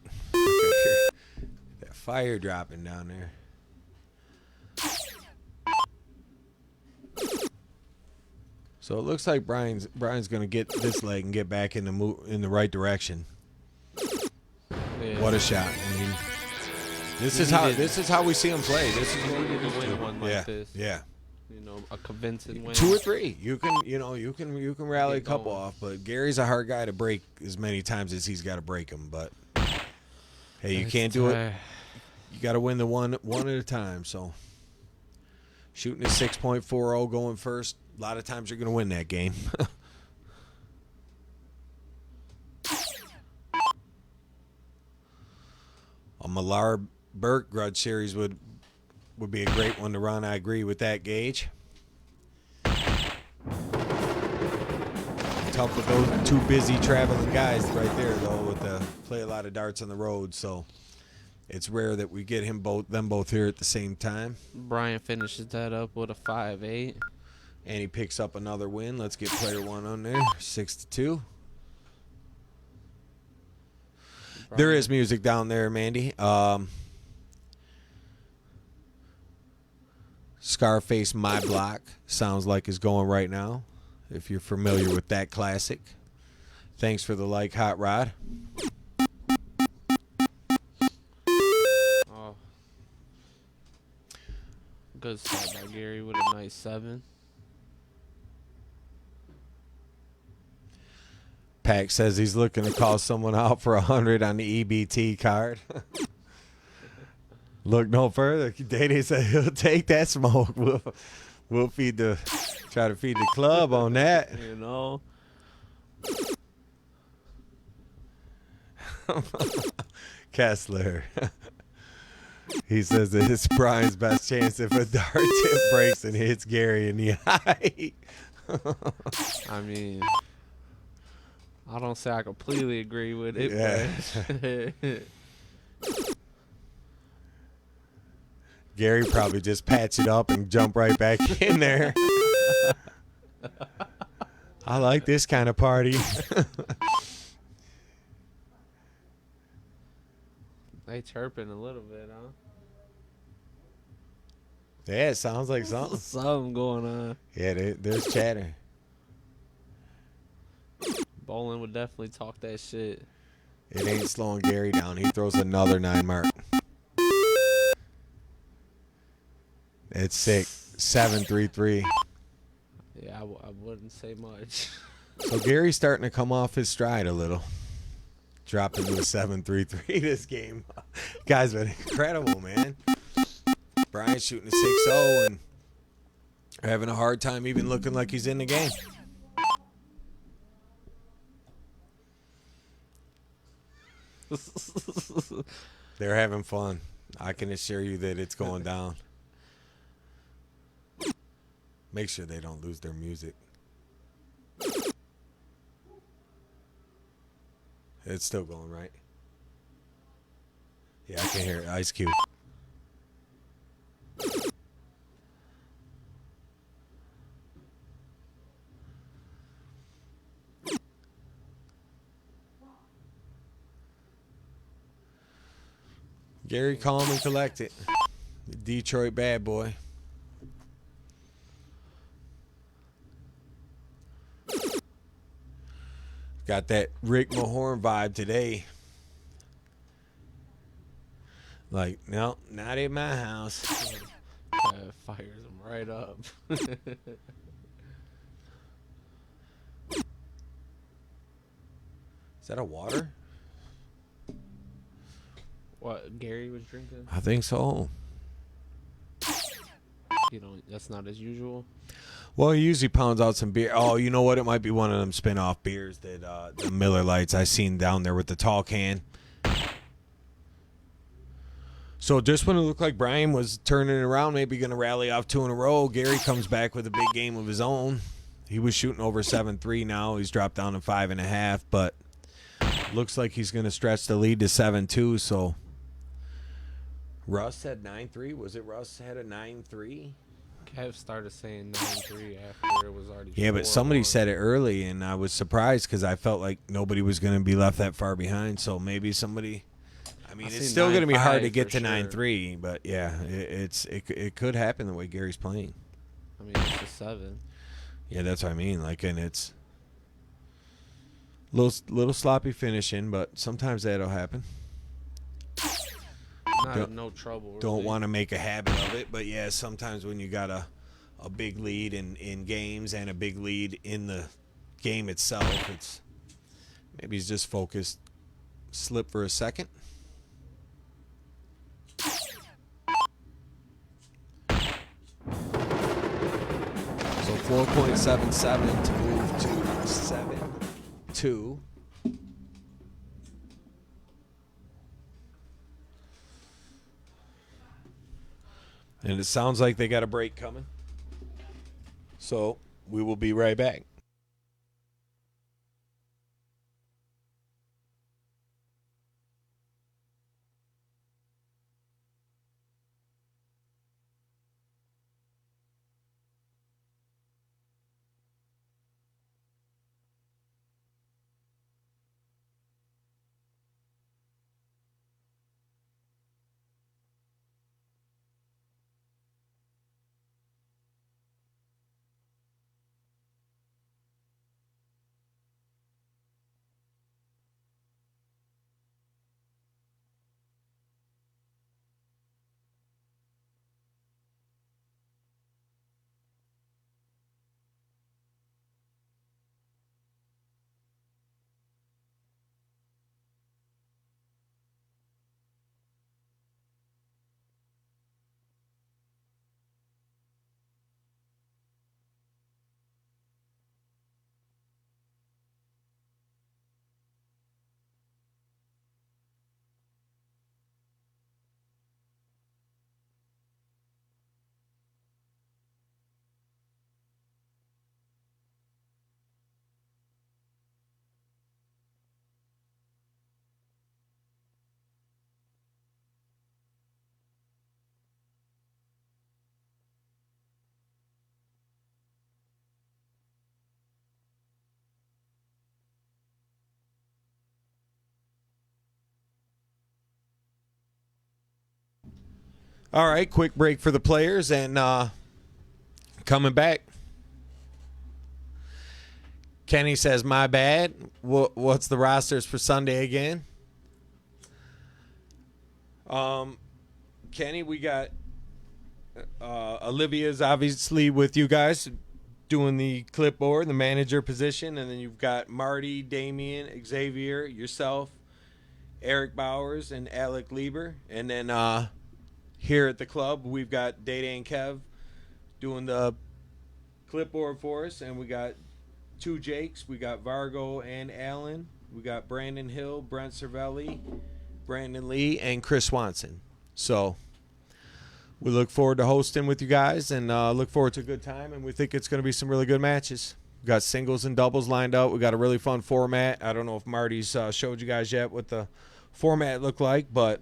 That fire dropping down there. So it looks like Brian's going to get this leg and get back in the right direction. Yeah. What a shot! I mean, this is how we see him play. This is what we Needed to win one like this. Yeah. You know, a convincing win. 2 or 3. You can rally a Get couple going. off, but Gary's a hard guy to break as many times as he's got to break him. But hey, you can't do it. You got to win the one at a time. So shooting a 6.40 going first. A lot of times you're going to win that game. A Millar Burke Grudge series would be a great one to run. I agree with that, Gage. Tough with those 2 busy traveling guys right there, though, with the play a lot of darts on the road. So it's rare that we get them both here at the same time. Brian finishes that up with a 5-8. And he picks up another win. Let's get player 1 on there, 6-2. There is music down there, Mandy. Scarface My Block sounds like is going right now, if you're familiar with that classic. Thanks for the like, Hot Rod. Oh. Good start by Gary with a nice 7. Pack says he's looking to call someone out for 100 on the EBT card. Look no further. Dede said he'll take that smoke. We'll try to feed the club on that. You know. Kessler. He says that it's Brian's best chance if a dart tip breaks and hits Gary in the eye. I mean, I don't say I completely agree with it, but Gary probably just patch it up and jump right back in there. I like this kind of party. they chirping a little bit, huh? Yeah, it sounds like something. Something going on. Yeah, there's chatter. Bolin would definitely talk that shit. It ain't slowing Gary down. He throws another 9 mark. It's sick. 7-3-3. Yeah, I wouldn't say much. So Gary's starting to come off his stride a little. Dropped into a 7-3-3 this game. Guy's been incredible, man. Brian's shooting a 6-0 and having a hard time even looking like he's in the game. They're having fun. I can assure you that it's going down. Make sure they don't lose their music. It's still going, right? Yeah, I can hear it. Ice Cube. Gary, calm and collected. Detroit bad boy. Got that Rick Mahorn vibe today. Like, no, not in my house. Fires him right up. Is that a water? What, Gary was drinking? I think so. You know, that's not as usual. Well, he usually pounds out some beer. Oh, you know what? It might be one of them spin-off beers that the Miller Lights I seen down there with the tall can. So just when it looked like Brian was turning it around, maybe going to rally off 2 in a row, Gary comes back with a big game of his own. He was shooting over 7-3 now. He's dropped down to 5.5, but looks like he's going to stretch the lead to 7-2. So Russ had 9-3. Was it Russ had a 9-3? Kev started saying 9-3 after it was already. Yeah, but somebody said it early, and I was surprised because I felt like nobody was going to be left that far behind. So maybe somebody. I mean, it's still going to be hard to get to 9-3, but yeah, it could happen the way Gary's playing. I mean, it's a 7. Yeah, that's what I mean. Like, and it's little sloppy finishing, but sometimes that'll happen. not in no trouble. Really. Don't want to make a habit of it, but yeah, sometimes when you got a big lead in games and a big lead in the game itself, it's maybe he's just focused. Slip for a second. So 4.77 to move to 7-2. And it sounds like they got a break coming. So we will be right back. All right, quick break for the players, and coming back. Kenny says, my bad. What's the rosters for Sunday again? Kenny, we got Olivia's obviously with you guys doing the clipboard, the manager position, and then you've got Marty, Damian, Xavier, yourself, Eric Bowers, and Alec Lieber. And then here at the club, we've got Data and Kev doing the clipboard for us, and we got two Jakes. We got Vargo and Allen. We got Brandon Hill, Brent Cervelli, Brandon Lee, and Chris Swanson. So we look forward to hosting with you guys, and look forward to a good time, and we think it's going to be some really good matches. We got singles and doubles lined up. We got a really fun format. I don't know if Marty's showed you guys yet what the format looked like, but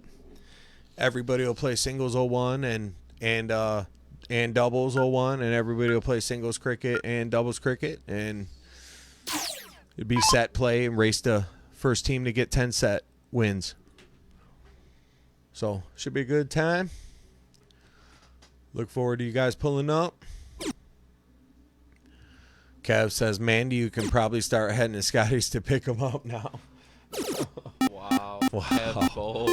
everybody will play singles 01 and doubles 01, and everybody will play singles cricket and doubles cricket, and it'd be set play and race the first team to get 10 set wins. So should be a good time. Look forward to you guys pulling up. Kev says, Mandy, you can probably start heading to Scotty's to pick them up now. Wow. Kev bold.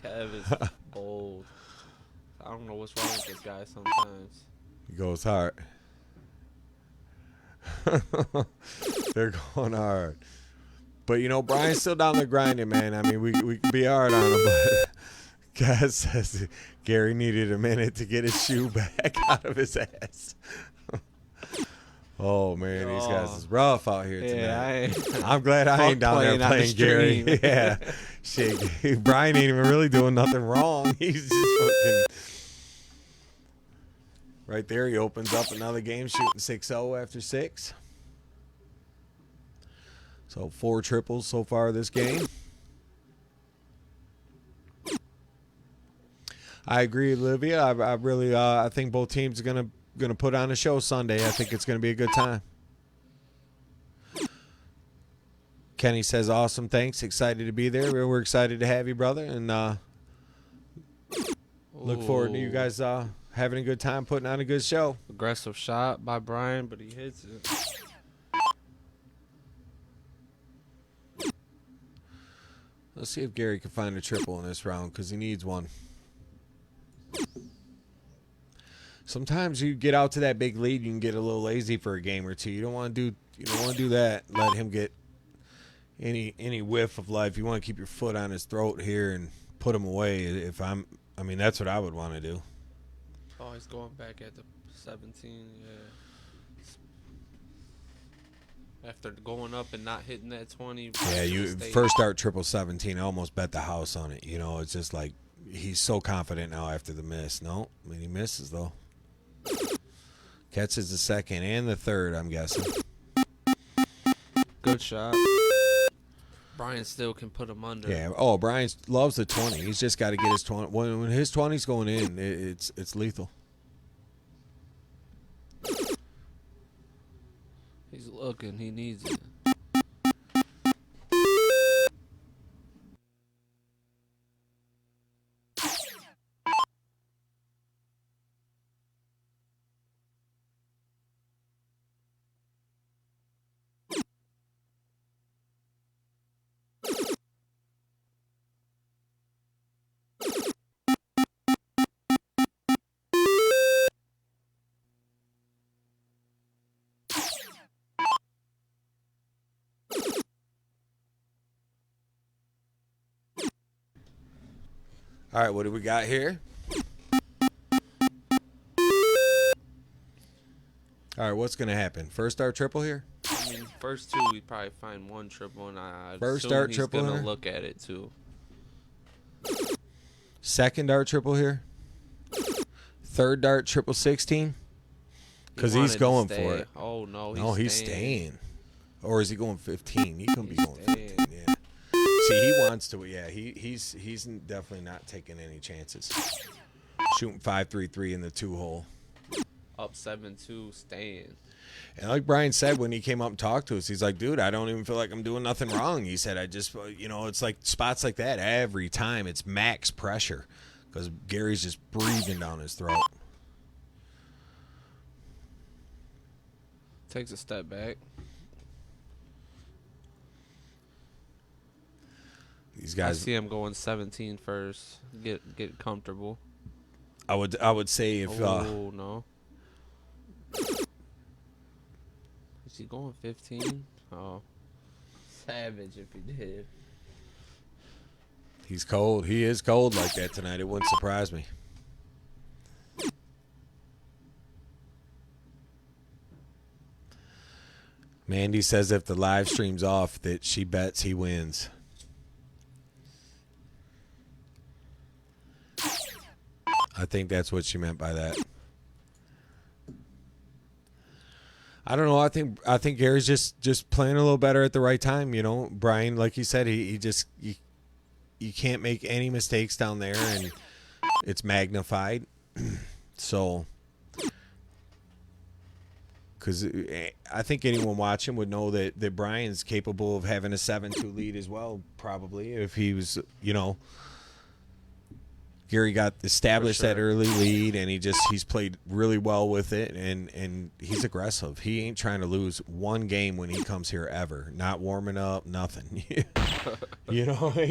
Kev is bold. I don't know what's wrong with this guy sometimes. He goes hard. They're going hard. But, you know, Brian's still down there grinding, man. I mean, we can be hard on him, but Gaz says Gary needed a minute to get his shoe back out of his ass. Oh, man, these guys is rough out here tonight. I'm glad I ain't down there playing Gary. Yeah. Shit, Brian ain't even really doing nothing wrong. He's just fucking... Right there, he opens up another game, shooting 6-0 after 6. So 4 triples so far this game. I agree, Olivia. I really I think both teams are gonna put on a show Sunday. I think it's gonna be a good time. Kenny says, awesome, thanks. Excited to be there. We're excited to have you, brother, and look forward to you guys having a good time, putting on a good show. Aggressive shot by Brian, but he hits it. Let's see if Gary can find a triple in this round because he needs one. Sometimes you get out to that big lead, you can get a little lazy for a game or two. You don't want to do that. Let him get any whiff of life. You want to keep your foot on his throat here and put him away. I mean, that's what I would want to do. Oh, he's going back at the 17. Yeah. After going up and not hitting that 20. Yeah, you first start triple 17. I almost bet the house on it. You know, it's just like he's so confident now after the miss. No, I mean, he misses though. Catches the second and the third, I'm guessing. Good shot. Brian still can put him under. Yeah. Oh, Brian loves the 20. He's just got to get his 20. When his 20's going in, it's lethal. He's looking. He needs it. All right, what do we got here? All right, what's going to happen? First dart triple here? I mean, first two, we probably find one triple, and I First assume dart he's triple gonna here? look at it too. Second dart triple here? Third dart triple 16? Because he's going for it. Oh no, He's staying. Or is he going 15? He couldn't be He's going staying. 15. Yeah. See, he wants to. Yeah, he's definitely not taking any chances. Shooting 5-3-3 in the 2-hole. Up 7-2, staying. And like Brian said when he came up and talked to us, he's like, dude, I don't even feel like I'm doing nothing wrong. He said, I just, it's like spots like that every time. It's max pressure because Gary's just breathing down his throat. Takes a step back. These I guys, see him going 17 first. Get comfortable. I would say if Oh no. Is he going 15? Oh, savage if he did. he's cold. He is cold like that tonight. It wouldn't surprise me. Mandy says if the live stream's off that she bets he wins. I think that's what she meant by that. I don't know. I think Gary's just playing a little better at the right time. You know, Brian, like you said, you can't make any mistakes down there, and it's magnified. So, because I think anyone watching would know that Brian's capable of having a 7-2 lead as well, probably if he was, Gary got established that early lead, and he's played really well with it, and he's aggressive. He ain't trying to lose one game when he comes here ever. Not warming up, nothing. Ain't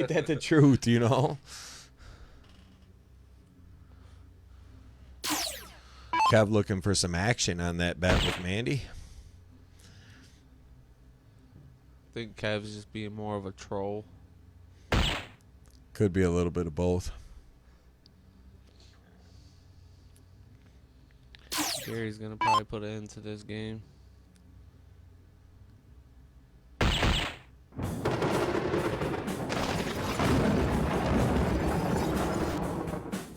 that the truth, Kev looking for some action on that bet with Mandy. I think Kev's just being more of a troll. Could be a little bit of both. Gary's gonna probably put an end to this game.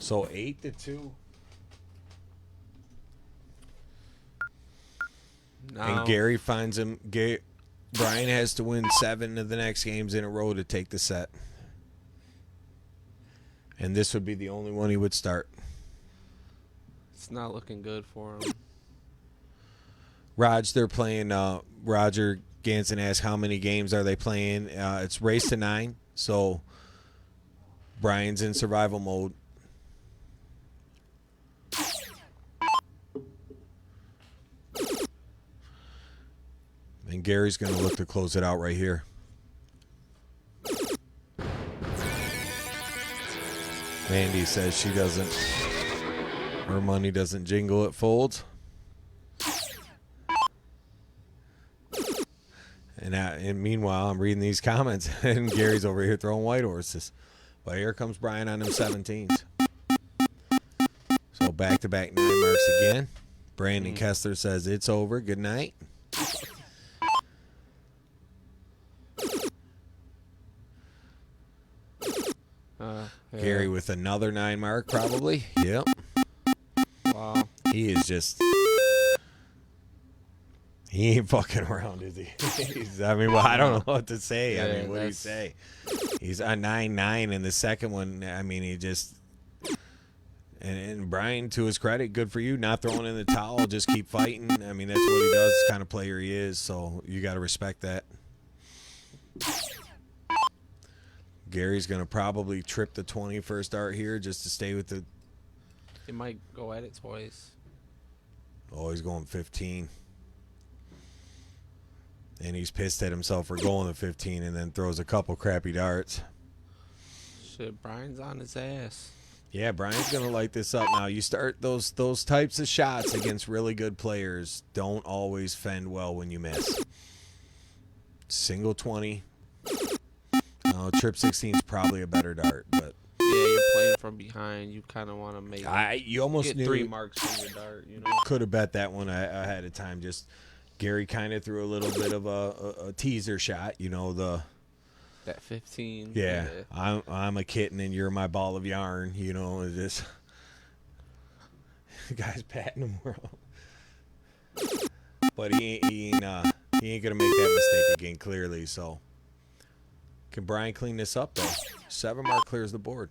So 8-2. Now, And Gary finds him. Brian has to win 7 of the next games in a row to take the set. And this would be the only one he would start. it's not looking good for him. They're playing. Roger Ganson asked how many games are they playing. It's race to 9. So Brian's in survival mode. And Gary's going to look to close it out right here. Mandy says she doesn't. Her money doesn't jingle, it folds. And meanwhile, I'm reading these comments, and Gary's over here throwing white horses. Well, here comes Brian on them 17s. So back-to-back 9 marks again. Brandon Kessler says it's over. Good night. Yeah. Gary with another 9 mark, probably. Yep. Wow. He is just. He ain't fucking around, is he? I mean, well, I don't know what to say. Yeah, I mean, what do you say? He's on 9-9, and the second one, I mean, he just. And Brian, to his credit, good for you, not throwing in the towel, just keep fighting. I mean, that's what he does, the kind of player he is, so you got to respect that. Gary's going to probably trip the 20 first start here just to stay with the. He might go at it twice. Oh, he's going 15. And he's pissed at himself for going to 15 and then throws a couple crappy darts. Shit, Brian's on his ass. Yeah, Brian's going to light this up now. You start those types of shots against really good players don't always fend well when you miss. Single 20. Trip 16 is probably a better dart, but Yeah, you're playing from behind. You kind of want to make you almost get knew 3 marks on your dart, you know? Could have bet that one ahead of time. Just Gary kind of threw a little bit of a teaser shot, you know, That 15. yeah, I'm a kitten and you're my ball of yarn, you know, it's just the guy's patting him around. But he ain't gonna make that mistake again, clearly. So can Brian clean this up though? 7 mark clears the board.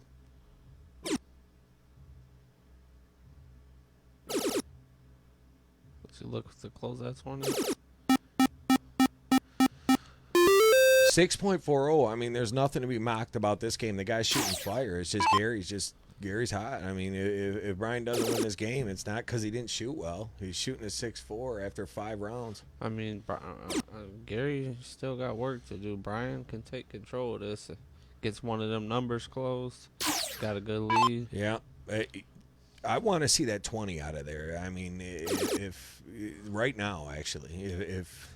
Let's look to close that 20. 6.40. I mean, there's nothing to be mocked about this game. The guy's shooting fire. It's just Gary's hot. I mean, if Brian doesn't win this game, it's not because he didn't shoot well. He's shooting a 6.4 after 5 rounds. I mean, Gary still got work to do. Brian can take control of this. Gets one of them numbers closed. Got a good lead. Yeah. I want to see that 20 out of there. I mean, if right now, actually, if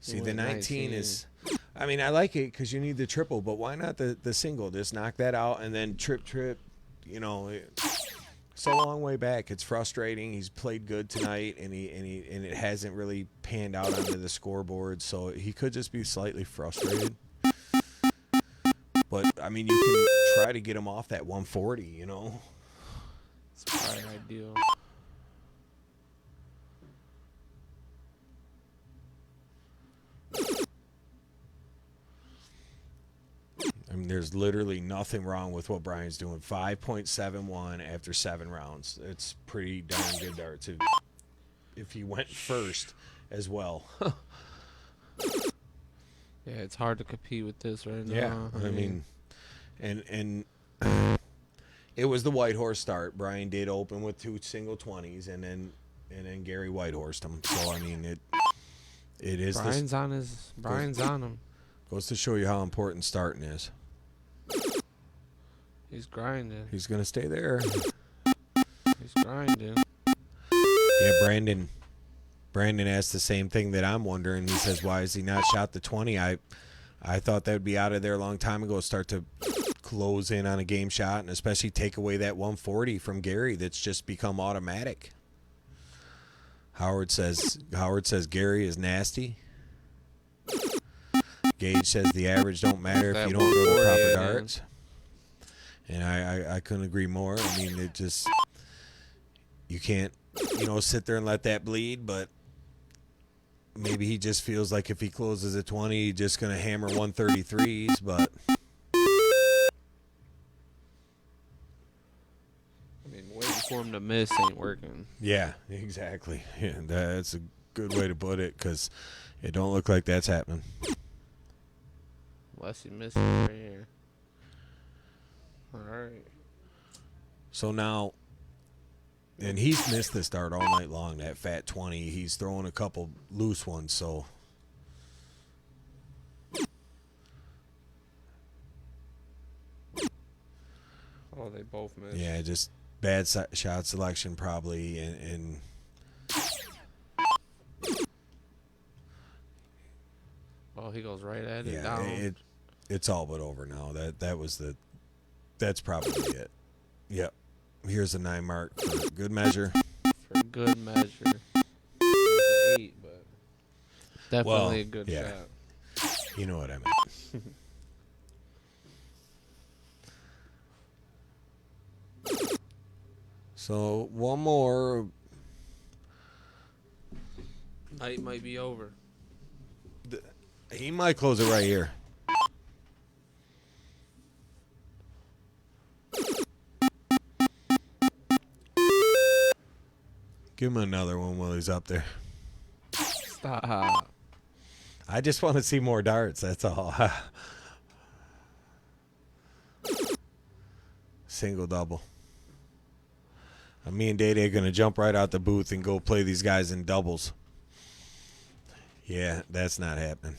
see, the 19 is, I mean, I like it because you need the triple, but why not the single? Just knock that out and then trip, you know. It's a long way back. It's frustrating. He's played good tonight, and it hasn't really panned out onto the scoreboard, so he could just be slightly frustrated. But, I mean, you can try to get him off that 140, you know. It's probably ideal. I mean, there's literally nothing wrong with what Brian's doing. 5.71 after 7 rounds. It's pretty darn good darts if he went first as well. Yeah, it's hard to compete with this right now. Yeah, I mean, and it was the white horse start. Brian did open with 2 single 20s, and then Gary white horsed him. So I mean, it is. Brian's on him. Goes to show you how important starting is. He's grinding. He's gonna stay there. He's grinding. Yeah, Brandon asked the same thing that I'm wondering. He says, why has he not shot the 20? I thought that would be out of there a long time ago. Start to close in on a game shot, and especially take away that 140 from Gary that's just become automatic. Howard says Gary is nasty. Gage says the average don't matter if you don't throw the proper darts. And I couldn't agree more. I mean, it just, you can't, sit there and let that bleed, but maybe he just feels like if he closes at 20, he's just going to hammer 133s, but I mean, waiting for him to miss ain't working. yeah, exactly. Yeah, that's a good way to put it, because it don't look like that's happening. Unless he misses right here. All right. So now, and he's missed this dart all night long, that fat 20. He's throwing a couple loose ones, so. they both missed. Yeah, just bad shot selection probably, and Oh, he goes right at it yeah, down. it's all but over now. That's probably it. Yep. Here's a 9 mark for good measure. For good measure. It was an 8, but definitely a good yeah. shot. You know what I meant. So one more. Night might be over. He might close it right here. Give him another one while he's up there. Stop. I just want to see more darts. That's all. Single double. Me and Day Day are going to jump right out the booth and go play these guys in doubles. Yeah, that's not happening.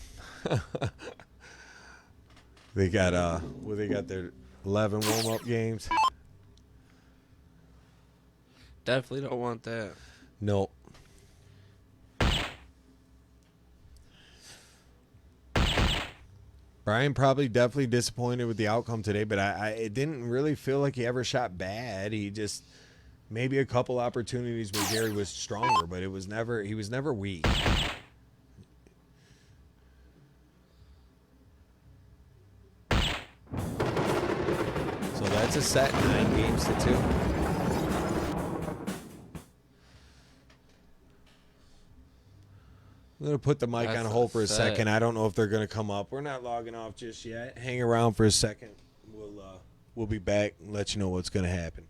They got they got their 11 warm-up games. Definitely don't want that. Nope. Brian probably definitely disappointed with the outcome today, but it didn't really feel like he ever shot bad. He just maybe a couple opportunities where Gary was stronger, but he was never weak. So that's a set, 9 games to 2. I'm going to put the mic That's on hold for a set. second. I don't know if they're going to come up. We're not logging off just yet. Hang around for a second. We'll be back and let you know what's going to happen.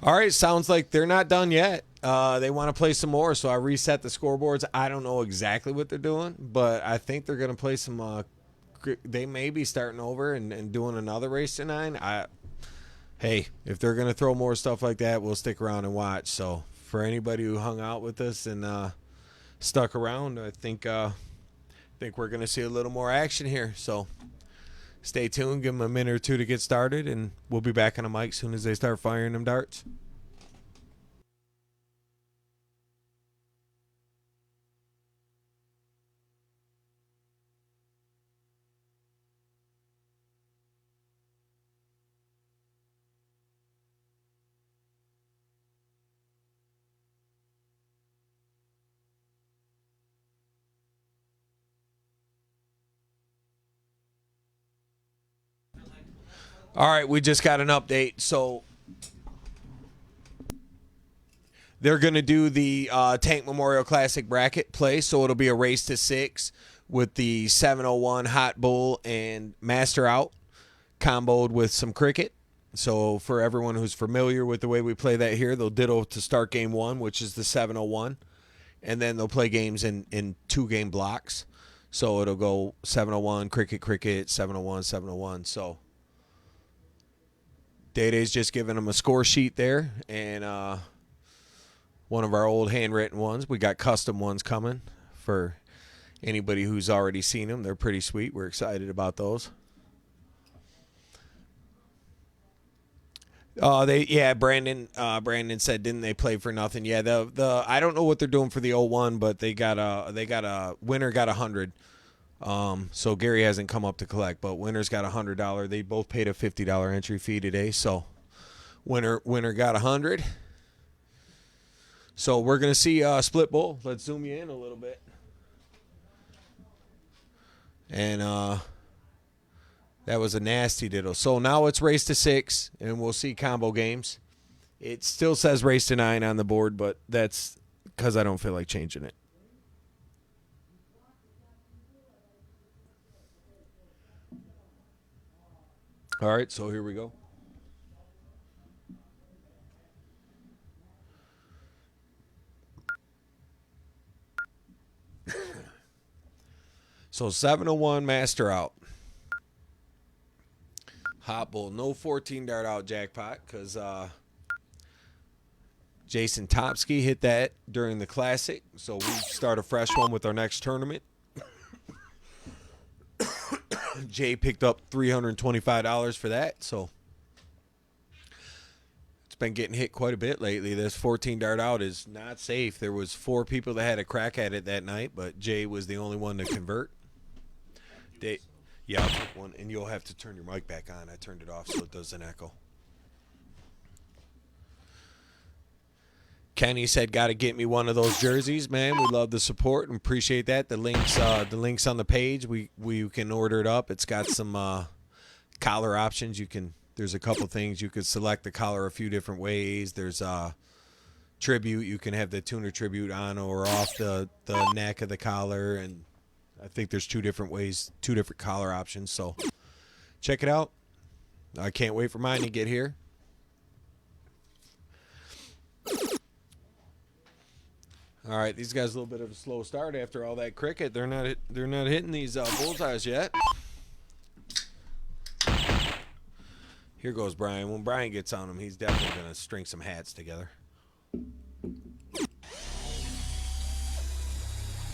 All right, sounds like they're not done yet. They want to play some more, so I reset the scoreboards. I don't know exactly what they're doing, but I think they're going to play some. They may be starting over and doing another race to 9. Hey, if they're going to throw more stuff like that, we'll stick around and watch. So for anybody who hung out with us and stuck around, I think we're going to see a little more action here. So stay tuned. Give them a minute or two to get started, and we'll be back on the mic as soon as they start firing them darts. All right, we just got an update. So they're going to do the Tank Memorial Classic bracket play. So it'll be a race to 6 with the 701 Hot Bull and Master out, comboed with some cricket. So for everyone who's familiar with the way we play that here, they'll ditto to start game 1, which is the 701. And then they'll play games in 2-game blocks. So it'll go 701, cricket, 701, 701. So Day-Day's just giving them a score sheet there, and one of our old handwritten ones. We got custom ones coming for anybody who's already seen them. They're pretty sweet. We're excited about those. Brandon said, didn't they play for nothing? Yeah, the I don't know what they're doing for the 01, but they got a winner got 100. So Gary hasn't come up to collect, but winner's got $100. They both paid a $50 entry fee today, so winner got 100. So we're gonna see split bull. Let's zoom you in a little bit, and that was a nasty diddle. So now it's race to 6, and we'll see combo games. It still says race to 9 on the board, but that's because I don't feel like changing it. All right, so here we go. So 701 Master out. Hot Bull, no 14 dart out jackpot because Jason Topsky hit that during the Classic. So we start a fresh one with our next tournament. Jay picked up $325 for that, so it's been getting hit quite a bit lately. This 14 dart out is not safe. There was 4 people that had a crack at it that night, but Jay was the only one to convert. Yeah, I'll take one, and you'll have to turn your mic back on. I turned it off so it doesn't echo. Kenny said, "Got to get me one of those jerseys, man. We love the support and appreciate that. The links on the page. We can order it up. It's got some collar options. There's a couple things you could select the collar a few different ways. There's tribute. You can have the tuner tribute on or off the neck of the collar, and I think there's 2 different ways, 2 different collar options. So check it out. I can't wait for mine to get here." All right, these guys a little bit of a slow start after all that cricket. They're not hitting these bullseyes yet. Here goes Brian. When Brian gets on him, he's definitely going to string some hats together.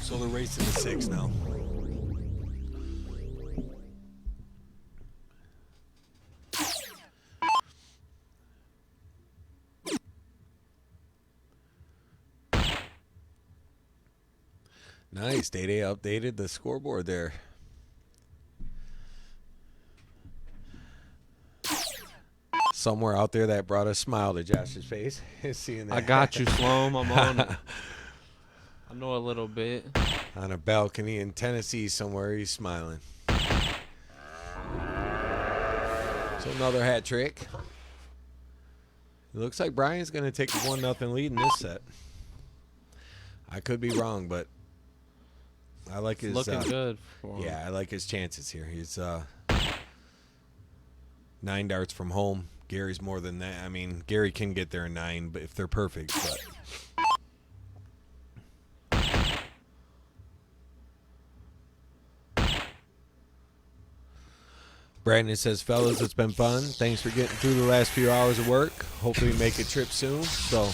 So they're racing to 6 now. Nice. Day-Day updated the scoreboard there. Somewhere out there that brought a smile to Josh's face. Seeing that. I got you, Sloan. I'm on it. I know a little bit. On a balcony in Tennessee somewhere, he's smiling. So another hat trick. It looks like Brian's going to take a 1-0 lead in this set. I could be wrong, but I like his looking good for him. Yeah, I like his chances here. He's 9 darts from home. Gary's more than that. I mean, Gary can get there in 9, but if they're perfect. But Brandon says, "Fellas, it's been fun. Thanks for getting through the last few hours of work. Hopefully make a trip soon." So,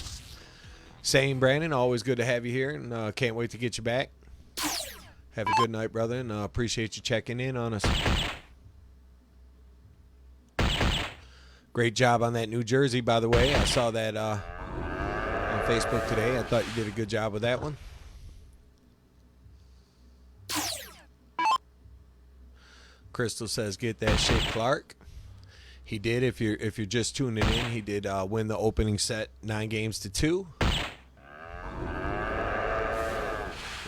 same, Brandon. Always good to have you here, and can't wait to get you back. Have a good night, brother, and appreciate you checking in on us. Great job on that new jersey, by the way. I saw that on Facebook today. I thought you did a good job with that one. Crystal says, "Get that shit, Clark." He did. If you're just tuning in, he did win the opening set 9-2.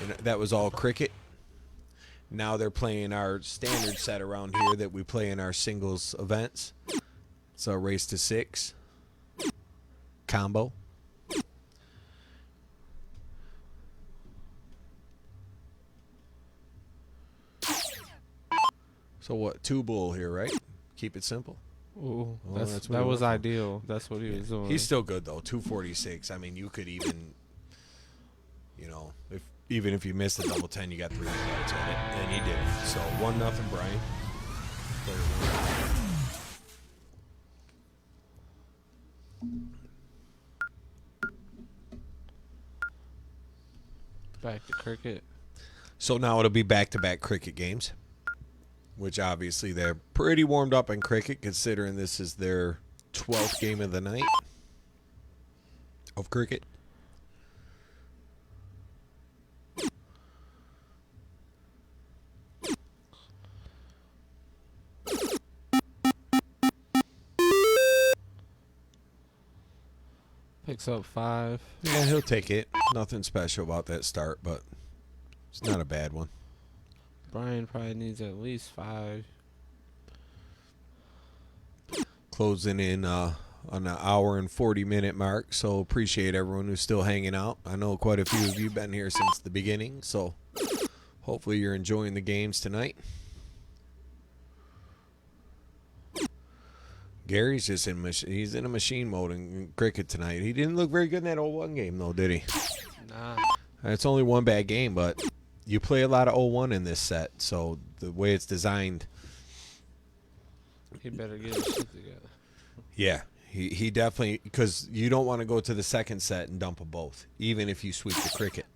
And that was all cricket. Now they're playing our standard set around here that we play in our singles events. It's a race to 6 combo. So what? 2 bull here, right? Keep it simple. Ooh, Well, that was ideal. That's what he was doing. He's still good though. 246. I mean, you could even, even if you missed the double 10, you got 3 yards at it, and he did it. So 1-0, Brian. Back to cricket. So now it'll be back-to-back cricket games, which obviously they're pretty warmed up in cricket, considering this is their 12th game of the night of cricket. Picks up 5. Yeah, he'll take it. Nothing special about that start, but it's not a bad one. Brian probably needs at least 5. Closing in on an hour and 40-minute mark, so appreciate everyone who's still hanging out. I know quite a few of you have been here since the beginning, so hopefully you're enjoying the games tonight. Gary's just he's in a machine mode in cricket tonight. He didn't look very good in that 0-1 game, though, did he? Nah. It's only one bad game, but you play a lot of 0-1 in this set, so the way it's designed, He better get his shit together. yeah, he definitely, because you don't want to go to the second set and dump them both, even if you sweep the cricket.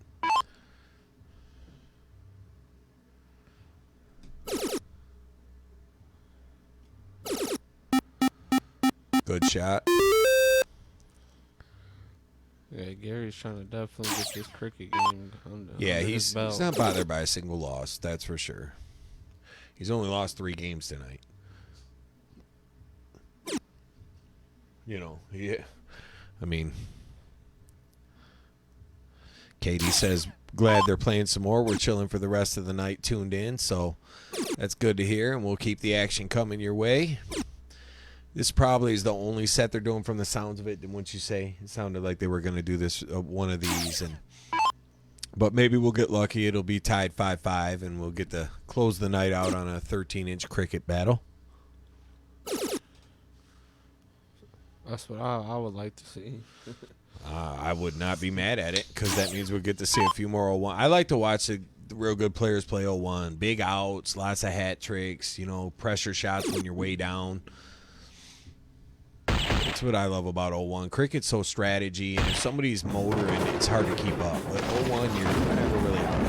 Good shot. Yeah, Gary's trying to definitely get this cricket game under Yeah, his he's belt. not bothered by a single loss, that's for sure. He's only lost 3 games tonight. Yeah. I mean, Katie says, glad they're playing some more. We're chilling for the rest of the night tuned in, so that's good to hear, and we'll keep the action coming your way. This probably is the only set they're doing from the sounds of it. Wouldn't you say? It sounded like they were going to do this one of these, but maybe we'll get lucky. It'll be tied 5-5, and we'll get to close the night out on a 13-inch cricket battle. That's what I would like to see. I would not be mad at it, because that means we'll get to see a few more 0-1. I like to watch the real good players play 0-1. Big outs, lots of hat tricks, pressure shots when you're way down. That's what I love about 0-1. Cricket's so strategy, and if somebody's motoring, it's hard to keep up. But 0-1, you're never really out.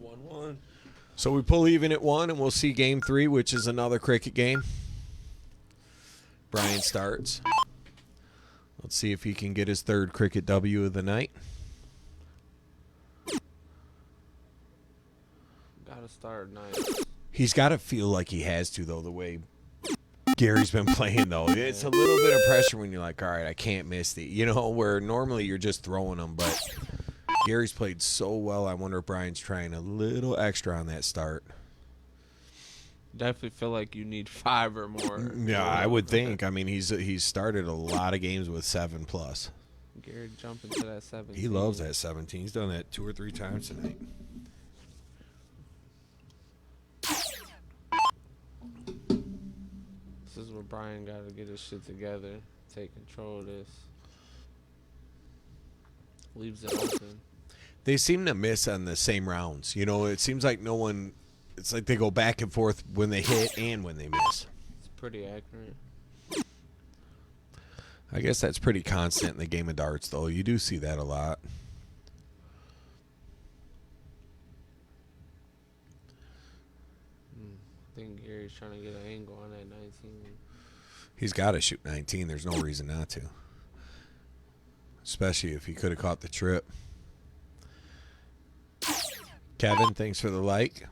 1-1. So we pull even at 1, and we'll see game 3, which is another cricket game. Brian starts. Let's see if he can get his 3rd cricket W of the night. Gotta start nice. He's got to feel like he has to, though, the way Gary's been playing, though. It's a little bit of pressure when you're like, all right, I can't miss where normally you're just throwing them, but Gary's played so well. I wonder if Brian's trying a little extra on that start. Definitely feel like you need 5 or more. Yeah, I would think. I mean, he's started a lot of games with 7+. Gary jumping to that 17. He loves that 17. He's done that 2 or 3 times tonight. This is where Brian got to get his shit together, take control of this. Leaves it open. They seem to miss on the same rounds. It seems like no one. It's like they go back and forth when they hit and when they miss. It's pretty accurate. I guess that's pretty constant in the game of darts, though. You do see that a lot. think Gary's trying to get an angle on that 19. He's got to shoot 19. There's no reason not to. Especially if he could have caught the trip. Kevin, thanks for the like.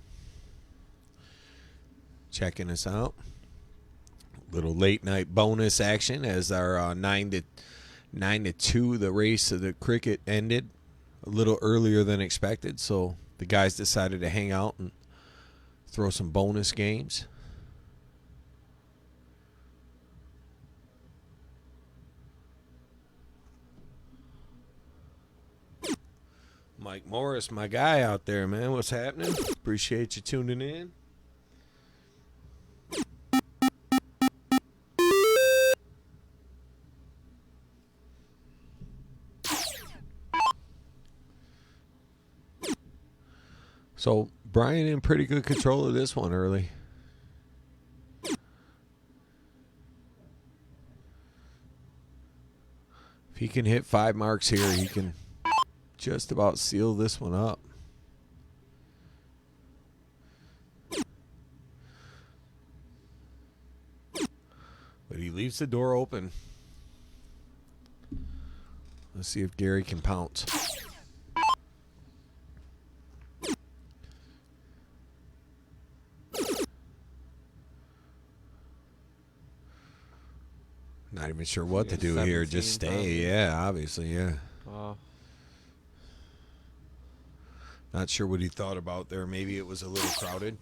Checking us out. Little late night bonus action as our 9 to 2 the race of the cricket ended a little earlier than expected, so the guys decided to hang out and throw some bonus games. Mike Morris, my guy out there, man. What's happening? Appreciate you tuning in. So, Brian in pretty good control of this one early. If he can hit 5 marks here, he can just about seal this one up. But he leaves the door open. Let's see if Gary can pounce. Not even sure what to do here. Just stay. Probably. Yeah, obviously, yeah. Oh, Not sure what he thought about there. Maybe it was a little crowded.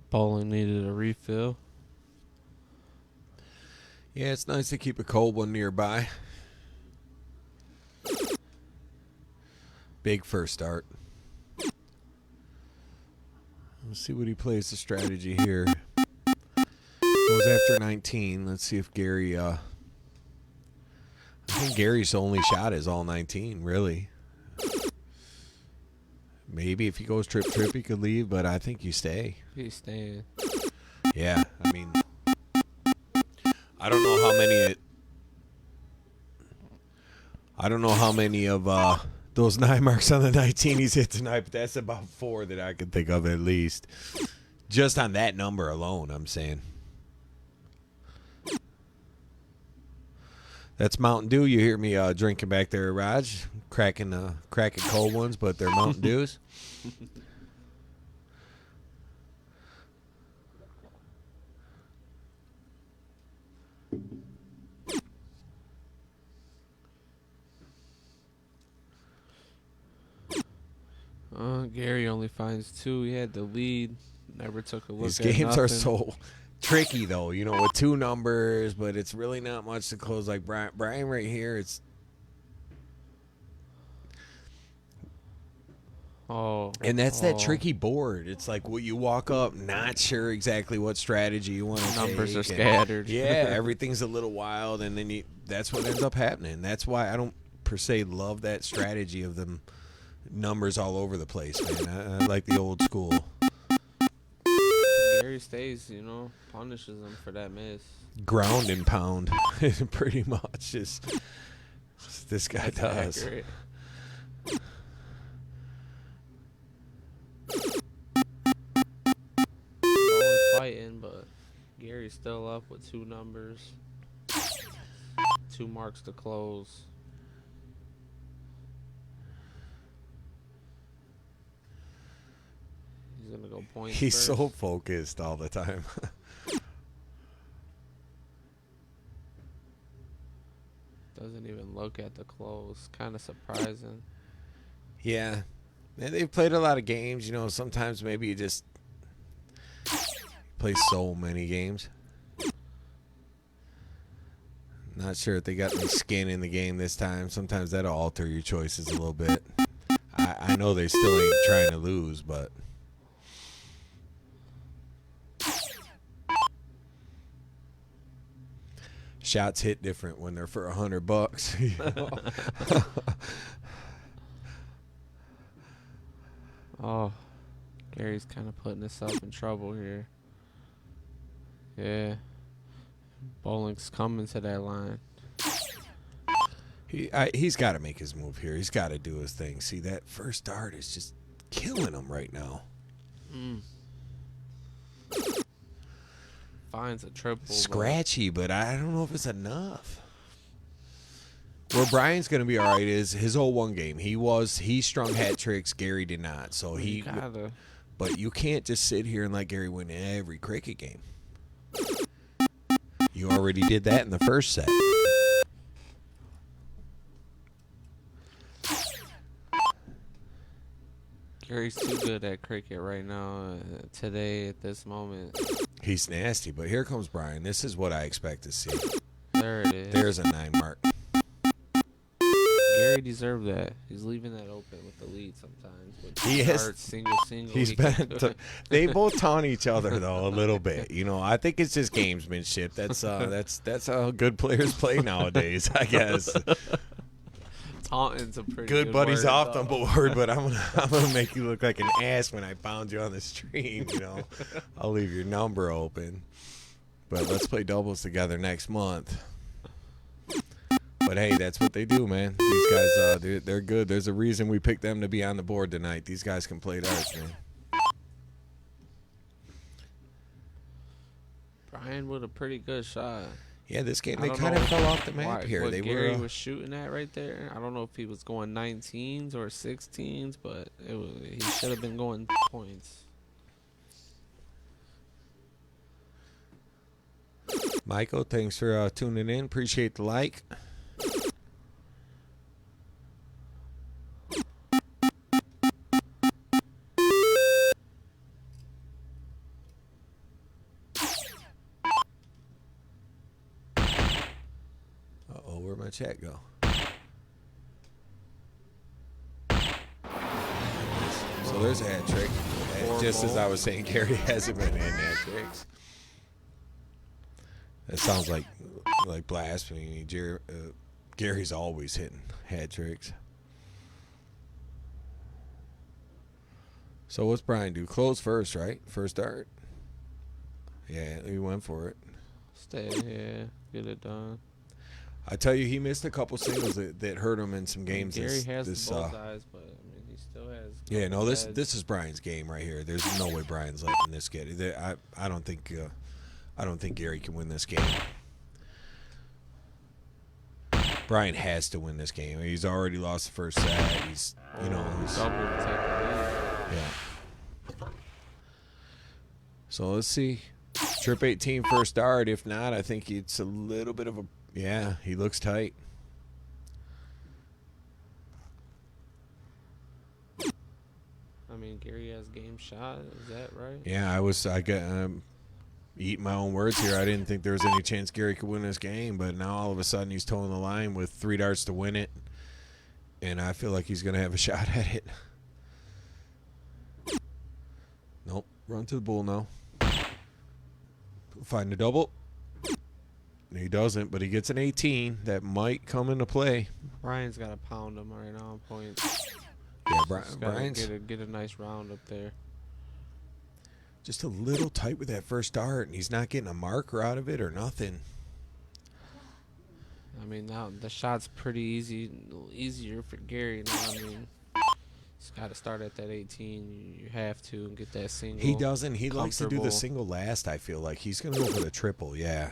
Bowling needed a refill. Yeah, it's nice to keep a cold one nearby. Big first start. Let's see what he plays the strategy here. Goes after 19. Let's see if Gary... I think Gary's only shot is all 19, really. Maybe if he goes trip, he could leave, but I think you stay. He's staying. Yeah, I mean... I don't know how many... I don't know how many of those 9 marks on the 19 he's hit tonight, but that's about 4 that I can think of at least. Just on that number alone, I'm saying. That's Mountain Dew. You hear me drinking back there, Raj. Cracking cold ones, but they're Mountain Dews. Gary only finds 2. He had the lead. Never took a look These at games are nothing. so tricky, though. You know, with 2 numbers, but it's really not much to close. Like Brian right here, it's... Oh. And that's that tricky board. It's like you walk up, not sure exactly what strategy you want to take. Numbers are scattered. Yeah, everything's a little wild, and then that's what ends up happening. That's why I don't per se love that strategy of them numbers all over the place, man. I like the old school. Gary stays, punishes him for that miss. Ground and pound, pretty much. Is this guy That's does. accurate. Bowling's fighting, but Gary's still up with 2 numbers. 2 marks to close. He's gonna go points. He's first. so focused all the time. Doesn't even look at the close. Kind of surprising. Yeah. And they've played a lot of games. Sometimes maybe you just play so many games. Not sure if they got any skin in the game this time. Sometimes that'll alter your choices a little bit. I know they still ain't trying to lose, but... Shots hit different when they're for $100. Oh, Gary's kind of putting himself in trouble here. Yeah. Bowling's coming to that line. He's got to make his move here. He's got to do his thing. See, that first dart is just killing him right now. Finds a triple. Scratchy, but I don't know if it's enough. Where Brian's going to be all right is his 0-1 game. He strung hat tricks. Gary did not. So he gotta. But you can't just sit here and let Gary win every cricket game. You already did that in the first set. Gary's too good at cricket right now, today, at this moment. He's nasty, but here comes Brian. This is what I expect to see. There it is. There's a 9 mark. Gary deserved that. He's leaving that open with the lead sometimes. With He has. darts, single. He's been. They both taunt each other though a little bit. You know, I think it's just gamesmanship. That's how good players play nowadays. I guess. Taunting's a pretty Good buddies word, off though. the board, but I'm gonna make you look like an ass when I pound you on the stream. You know, I'll leave your number open. But let's play doubles together next month. But hey, that's what they do, man. These guys, they're good. There's a reason we picked them to be on the board tonight. These guys can play darts, man. Brian with a pretty good shot. Yeah, this game I they don't kind know of fell off the map Why, here. what They Gary were. was shooting at right there. I don't know if he was going 19s or 16s, but he should have been going points. Michael, thanks for tuning in. Appreciate the like. Uh-oh, where'd my chat go? So there's a hat trick. Just as I was saying, Gary hasn't been in hat tricks. That sounds like blasphemy. Gary's always hitting hat tricks. So what's Brian do? Close first, right? First dart. Yeah, he went for it. Stay here, get it done. I tell you, he missed a couple singles that hurt him in some games. Gary has the bullseyes, but I mean, he still has. Yeah, no, this is Brian's game right here. There's no way Brian's letting this get it. I don't think Gary can win this game. Brian has to win this game. He's already lost the first set. He's double the type of lead. yeah. So let's see. Trip 18 first dart. If not, I think it's a little bit of a yeah. He looks tight. I mean, Gary has game shot. Is that right? Yeah, I got eating my own words here. I didn't think there was any chance Gary could win this game, but now all of a sudden he's towing the line with 3 darts to win it, and I feel like he's going to have a shot at it. Nope. Run to the bull now. Find a double. He doesn't, but he gets an 18. That might come into play. Brian's got to pound him right now on points. Yeah, Just gotta Brian's get a nice round up there. just a little tight with that first dart, and he's not getting a marker out of it or nothing. I mean, now the shot's pretty easier for Gary now. I mean, he's got to start at that 18. You have to and get that single. He doesn't. He likes to do the comfortable. single last, I feel like. He's going to go for the triple, yeah.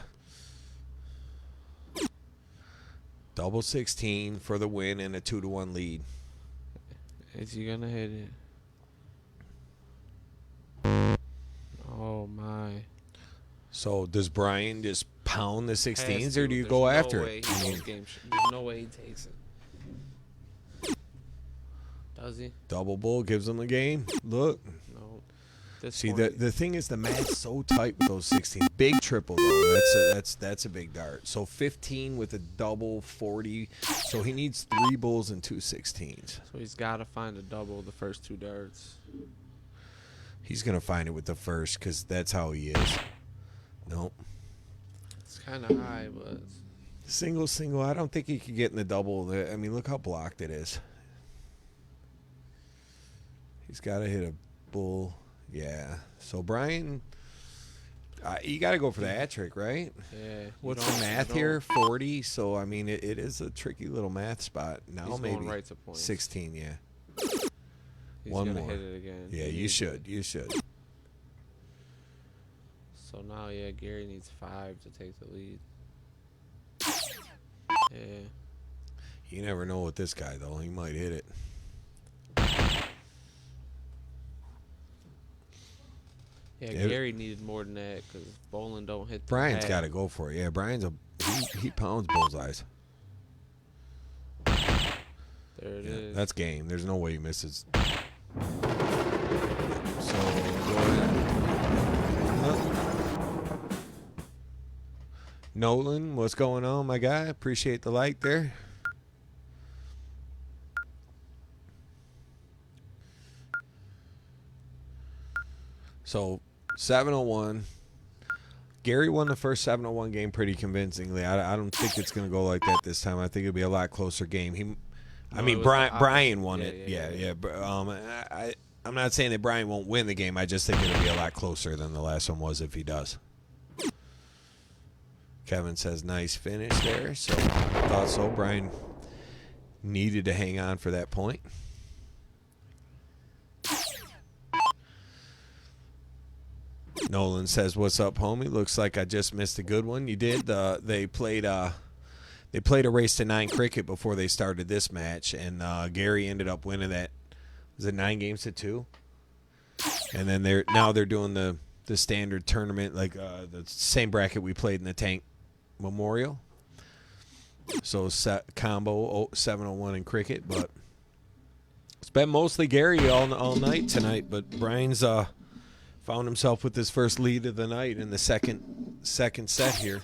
Double 16 for the win and a 2-1 lead. Is he gonna hit it? Oh my! So does Brian just pound the 16s, Has or to. do you There's go no after way it? he I mean, goes There's no way he takes it. Does he? double bull gives him the game. Look. No. This See, point, the thing is, the math's so tight with those 16s. Big triple though. That's a big dart. So 15 with a double 40. So he needs 3 bulls and 2 16s. So he's got to find a double the first 2 darts. He's gonna find it with the first because that's how he is. Nope. It's kind of high, but Single. I don't think he could get in the double. I mean, look how blocked it is. He's got to hit a bull. Yeah. So Brian You got to go for the hat trick, right? Yeah. What's the math here? 40. So I mean, it is a tricky little math spot. Now He's maybe going right to points. 16. Yeah. He's One gonna more. hit it again. Yeah, He you needs should. it. You should. So now, yeah, Gary needs 5 to take the lead. Yeah. You never know with this guy though. He might hit it. Yeah, It- Gary needed more than that because Bolin don't hit the Brian's hat. got to go for it. Yeah, Brian's he pounds bullseyes. There it Yeah, is. that's game. There's no way he misses. So go ahead. Nolan, what's going on, my guy? Appreciate the like there. So 701. Gary won the first 701 game pretty convincingly. I don't think it's going to go like that this time. I think it'll be a lot closer game. I No, mean, it was the opposite. Brian won Yeah, it. yeah, Yeah. I'm not saying that Brian won't win the game. I just think it'll be a lot closer than the last one was if he does. Kevin says nice finish there. So I thought so. Brian needed to hang on for that point. Nolan says, "What's up, homie? Looks like I just missed a good one. You did. They played a race to 9 cricket before they started this match, and Gary ended up winning that. Was it 9 games to 2? And then they're doing the standard tournament, like the same bracket we played in the Tank Memorial. So combo 701 in cricket, but it's been mostly Gary all night tonight. But Brian's found himself with his first lead of the night in the second set here.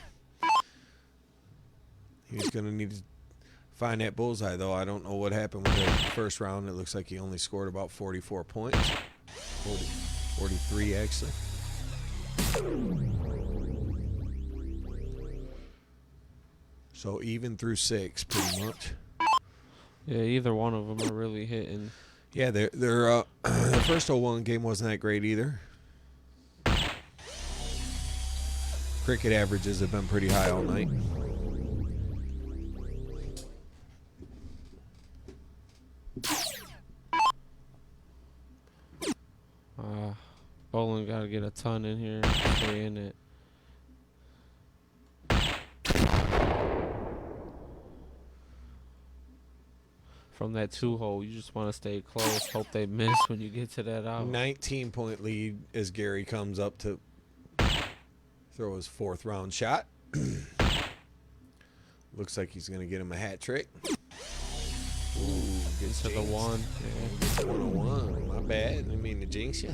He's going to need to find that bullseye, though. I don't know what happened with the first round. It looks like he only scored about 44 points. 43, actually. So even through 6, pretty much. Yeah, either one of them are really hitting. Yeah, the first 01 game wasn't that great either. Cricket averages have been pretty high all night. Bolin got to get a ton in here. Stay in it. From that 2-hole, you just want to stay close. Hope they miss when you get to that out. 19-point lead as Gary comes up to throw his 4th round shot. Looks like he's going to get him a hat trick. Ooh, gets To the jinxed. 1. Yeah. 101. My bad. I didn't mean to jinx you.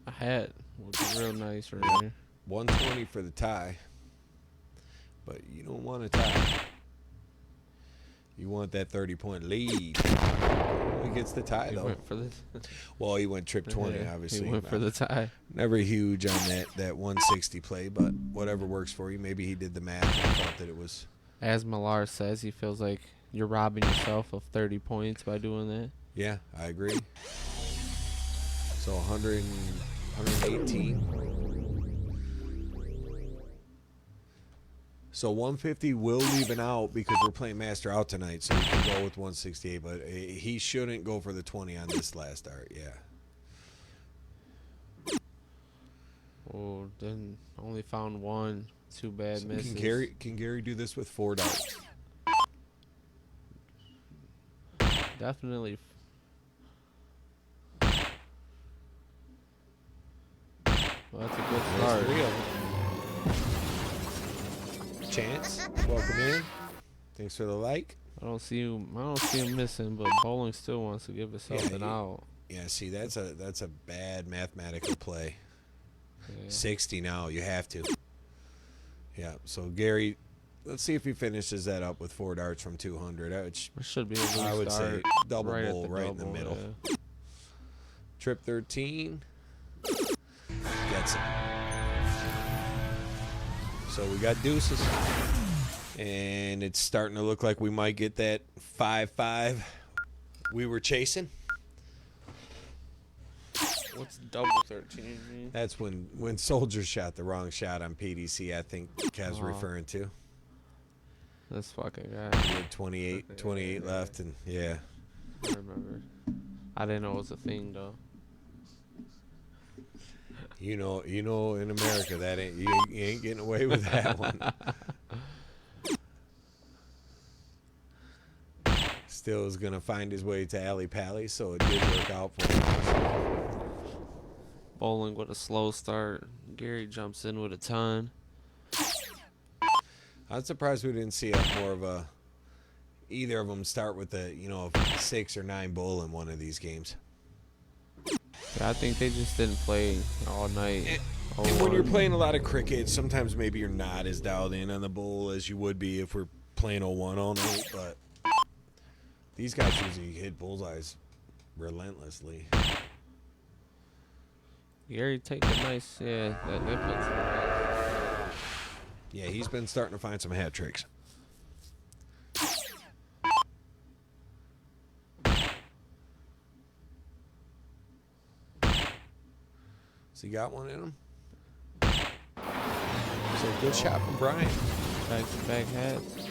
A hat would be real nice right here. 120 for the tie. But you don't want a tie. You want that 30-point lead. He gets the tie, He though. went for this. Well, he went trip 20, Yeah, obviously. He went for the tie. Never huge on that 160 play, but whatever works for you. Maybe he did the math and thought that it was. As Millar says, he feels like you're robbing yourself of 30 points by doing that. Yeah, I agree. So 118. So 150 will leave an out because we're playing Master out tonight, so we can go with 168. But he shouldn't go for the 20 on this last start. Yeah. Oh, then only found 1. 2 bad So misses. can Gary do this with 4 darts? Definitely. Well, that's a good There's start. 3 of them. Chance, welcome in. Thanks for the like. I don't see him missing, but Bowling still wants to give us something out. Yeah, see, that's a bad mathematical play. Yeah. 60 now, you have to. Yeah, so Gary, let's see if he finishes that up with 4 darts from 200. It should be a good I would start. say double right bowl right in the double, middle. yeah. Trip 13. Gets it. So we got deuces. And it's starting to look like we might get that 5-5 we were chasing. What's double 13 mean? That's when Soldier shot the wrong shot on PDC, I think Kev's referring to. This fucking guy. He had 28 left, and yeah. I remember. I didn't know it was a thing, though. You know, in America, that ain't you ain't getting away with that one. Still is gonna find his way to Alley Pally, so it did work out for him. Bowling with a slow start. Gary jumps in with a ton. I'm surprised we didn't see more of a either of them start with a 6 or 9 bull in one of these games. Yeah, I think they just didn't play all night. And when you're playing a lot of cricket, sometimes maybe you're not as dialed in on the bull as you would be if we're playing 0-1 all night, but these guys usually hit bullseyes relentlessly. Gary take a nice, that puts him. Yeah, he's been starting to find some hat tricks. So he got one in him. So good shot from Brian. Back-to-back hats.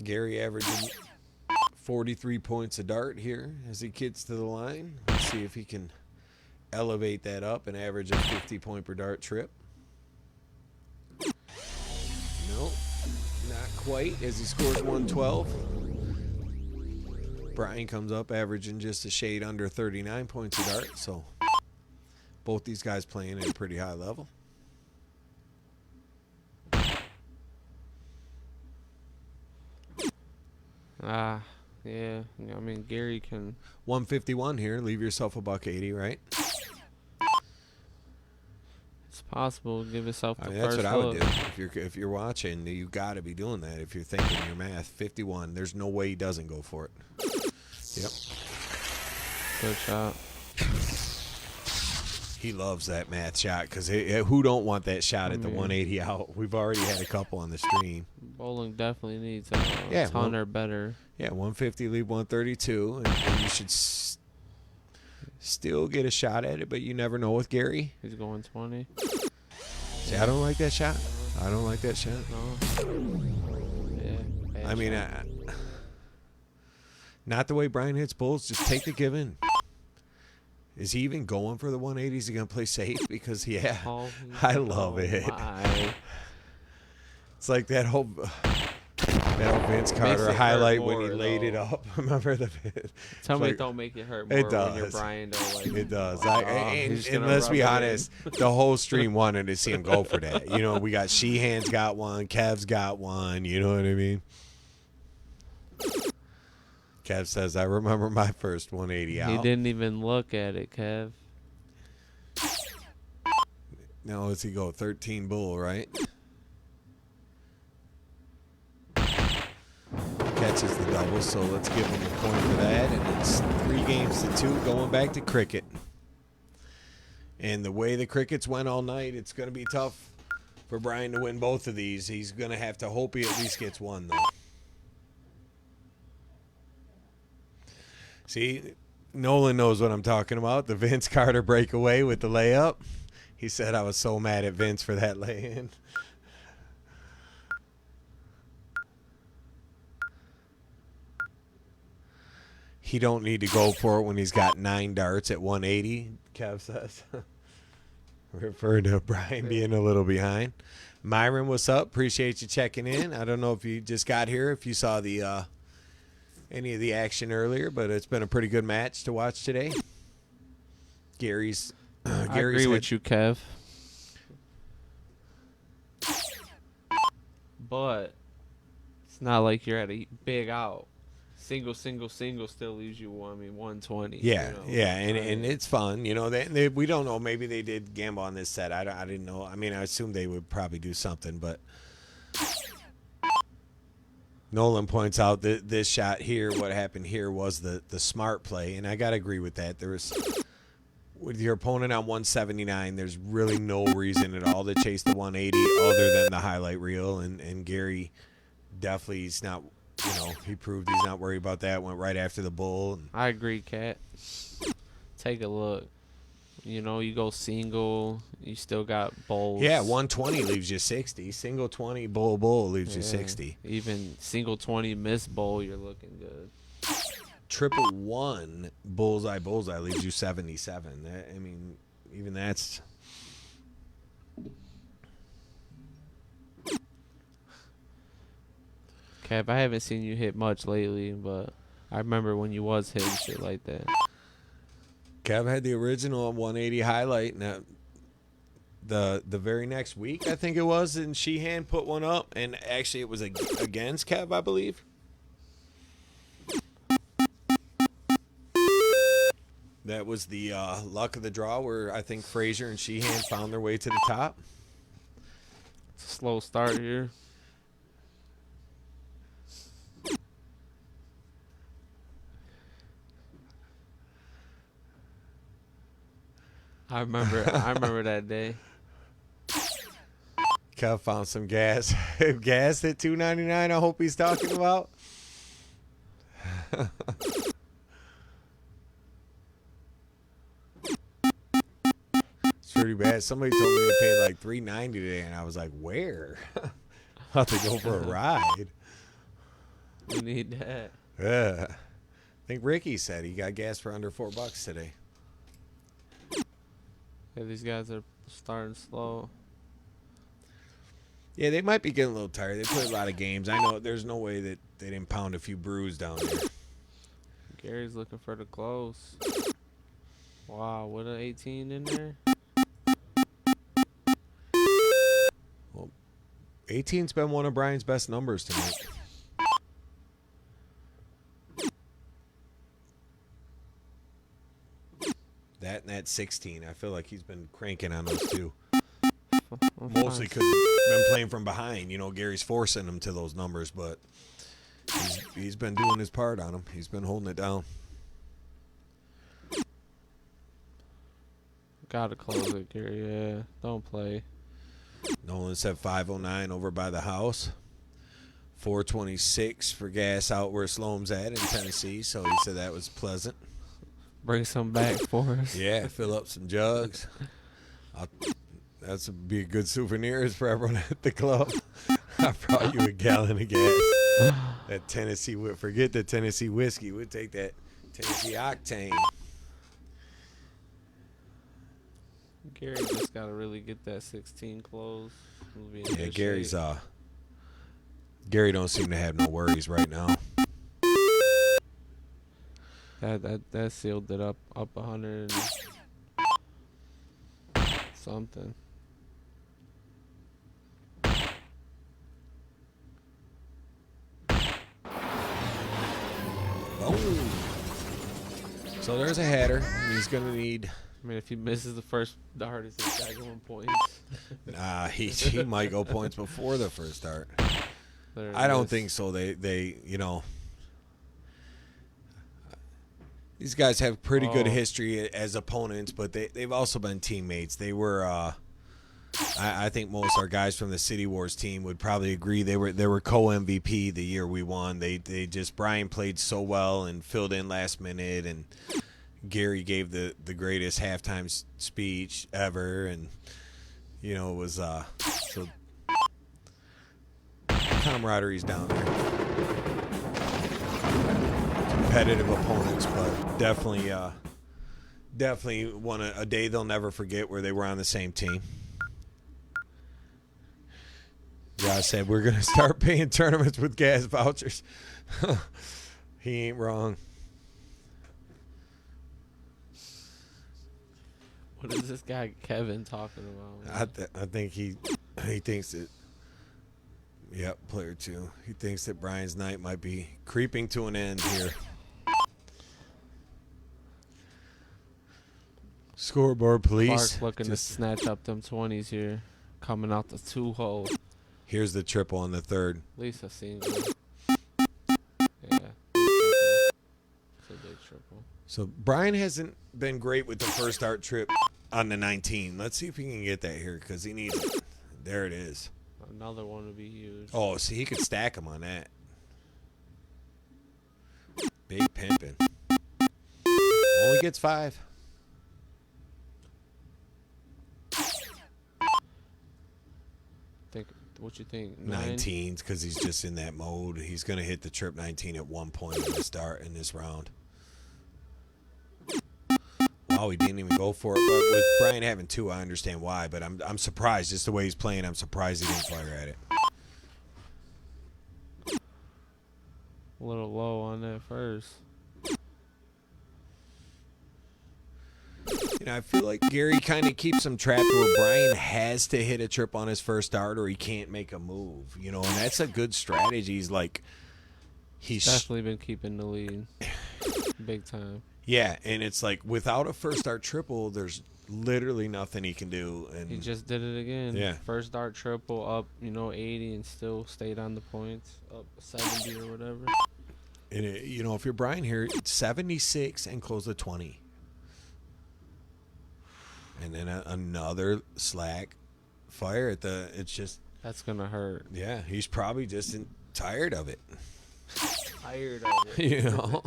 Gary averaging 43 points a dart here as he gets to the line. Let's see if he can elevate that up and average a 50 point per dart trip. Nope, not quite, as he scores 112. Brian comes up averaging just a shade under 39 points a dart, so both these guys playing at a pretty high level. Yeah. I mean, Gary can. 151 here. Leave yourself a $180, right? It's possible. Give yourself the that's first what I would look. do. If you're watching, you got to be doing that. If you're thinking your math, 51. There's no way he doesn't go for it. Yep. Good shot. He loves that math shot because who don't want that shot at the 180 out? We've already had a couple on the stream. Bowling definitely needs a ton or better. Yeah, 150, leave 132, and you should still get a shot at it, but you never know with Gary. He's going 20. See, I don't like that shot. I don't like that shot. No. Yeah. I mean, not the way Brian hits bulls. Just take the given. Is he even going for the 180? Is he going to play safe? Because, I love it. My. It's like that whole Vince Carter highlight when he laid it up. Remember the Tell me it don't make it hurt more it does. when you're Brian, though. Like, it does. And let's be honest, the whole stream wanted to see him go for that. We got Sheehan's got one, Kev's got one. You know what I mean? Kev says, I remember my first 180 out. He didn't even look at it, Kev. Now, let's he go 13 bull, right? Catches the double, so let's give him a point for that. And it's 3-2 going back to cricket. And the way the crickets went all night, it's going to be tough for Brian to win both of these. He's going to have to hope he at least gets one, though. See, Nolan knows what I'm talking about. The Vince Carter breakaway with the layup. He said I was so mad at Vince for that lay-in. He don't need to go for it when he's got 9 darts at 180, Kev says. Referring to Brian being a little behind. Myron, what's up? Appreciate you checking in. I don't know if you just got here, if you saw the any of the action earlier, but it's been a pretty good match to watch today. Gary's I agree with you, Kev. But it's not like you're at a big out. Single still leaves you 120. Yeah, and it's fun. We don't know. Maybe they did gamble on this set. I didn't know. I mean, I assumed they would probably do something, but Nolan points out that this shot here, what happened here was the smart play, and I got to agree with that. There was, with your opponent on 179, there's really no reason at all to chase the 180 other than the highlight reel, and Gary definitely is not he proved he's not worried about that. Went right after the bull. I agree, Cat. Take a look. You go single, you still got bowls. Yeah, 120 leaves you 60. Single 20, bull leaves you 60. Even single 20 miss bowl, you're looking good. Triple 1 bullseye leaves you 77. Even that's. Cap, I haven't seen you hit much lately, but I remember when you was hitting shit like that. Kev had the original 180 highlight, and the very next week, I think it was, and Sheehan put one up, and actually it was against Kev, I believe. That was the luck of the draw where I think Frazier and Sheehan found their way to the top. It's a slow start here. I remember that day. Kev found some gas. Gas at $2.99, I hope he's talking about. It's pretty bad. Somebody told me they paid like $3.90 today, and I was like, where? I'll have to go for a ride. We need that. Yeah. I think Ricky said he got gas for under $4 today. Yeah, these guys are starting slow. Yeah, they might be getting a little tired. They played a lot of games. I know there's no way that they didn't pound a few brews down there. Gary's looking for the close. Wow, with an 18 in there? Well, 18's been one of Brian's best numbers tonight. That and that 16. I feel like he's been cranking on those two. Mostly because he's been playing from behind. Gary's forcing him to those numbers, but he's been doing his part on him. He's been holding it down. Gotta close it, Gary. Yeah, don't play. Nolan said 509 over by the house. 426 for gas out where Sloan's at in Tennessee, so he said that was pleasant. Bring some back for us. Yeah, fill up some jugs. That's be a good souvenirs for everyone at the club. I brought you a gallon of gas. That Tennessee, forget the Tennessee whiskey. We'll take that Tennessee octane. Gary just gotta really get that 16 closed. Yeah, Gary's Gary don't seem to have no worries right now. That sealed it up 100 and something. Boom. So there's a header. He's gonna need. I mean, if he misses the first dart, is this guy going points? Nah, he might go points before the first dart. I don't think so. They these guys have pretty good history as opponents, but they've also been teammates. They were, I think most our guys from the City Wars team would probably agree they were co-MVP the year we won. They just Brian played so well and filled in last minute, and Gary gave the greatest halftime speech ever, and it was so camaraderie's down there. Competitive opponents, but definitely won a day they'll never forget where they were on the same team. Yeah, I said we're gonna start paying tournaments with gas vouchers. He ain't wrong. What is this guy Kevin talking about? I think he thinks that. Yep, player 2. He thinks that Brian's night might be creeping to an end here. Scoreboard, please. Clark looking to snatch up them 20s here. Coming out the 2-hole. Here's the triple on the third. At least a single. Yeah. It's a big triple. So Brian hasn't been great with the first dart trip on the 19. Let's see if he can get that here because he needs it. There it is. Another one would be huge. Oh, see, he could stack him on that. Big pimping. Only gets 5. What you think? 19s because he's just in that mode. He's going to hit the trip 19 at one point in the start in this round. Wow, he didn't even go for it. But with Brian having 2, I understand why. But I'm surprised. Just the way he's playing, I'm surprised he didn't fire at it. A little low on that first. You know, I feel like Gary kind of keeps him trapped where Brian has to hit a trip on his first start or he can't make a move. You know, and that's a good strategy. He's Definitely been keeping the lead. Big time. Yeah, and it's like without a first start triple, there's literally nothing he can do. And He just did it again. Yeah. First dart triple up, 80 and still stayed on the points. Up 70 or whatever. And if you're Brian here, it's 76 and close the 20. And then another slack fire at it's just. That's going to hurt. Yeah, he's probably just tired of it. Tired of it. You know?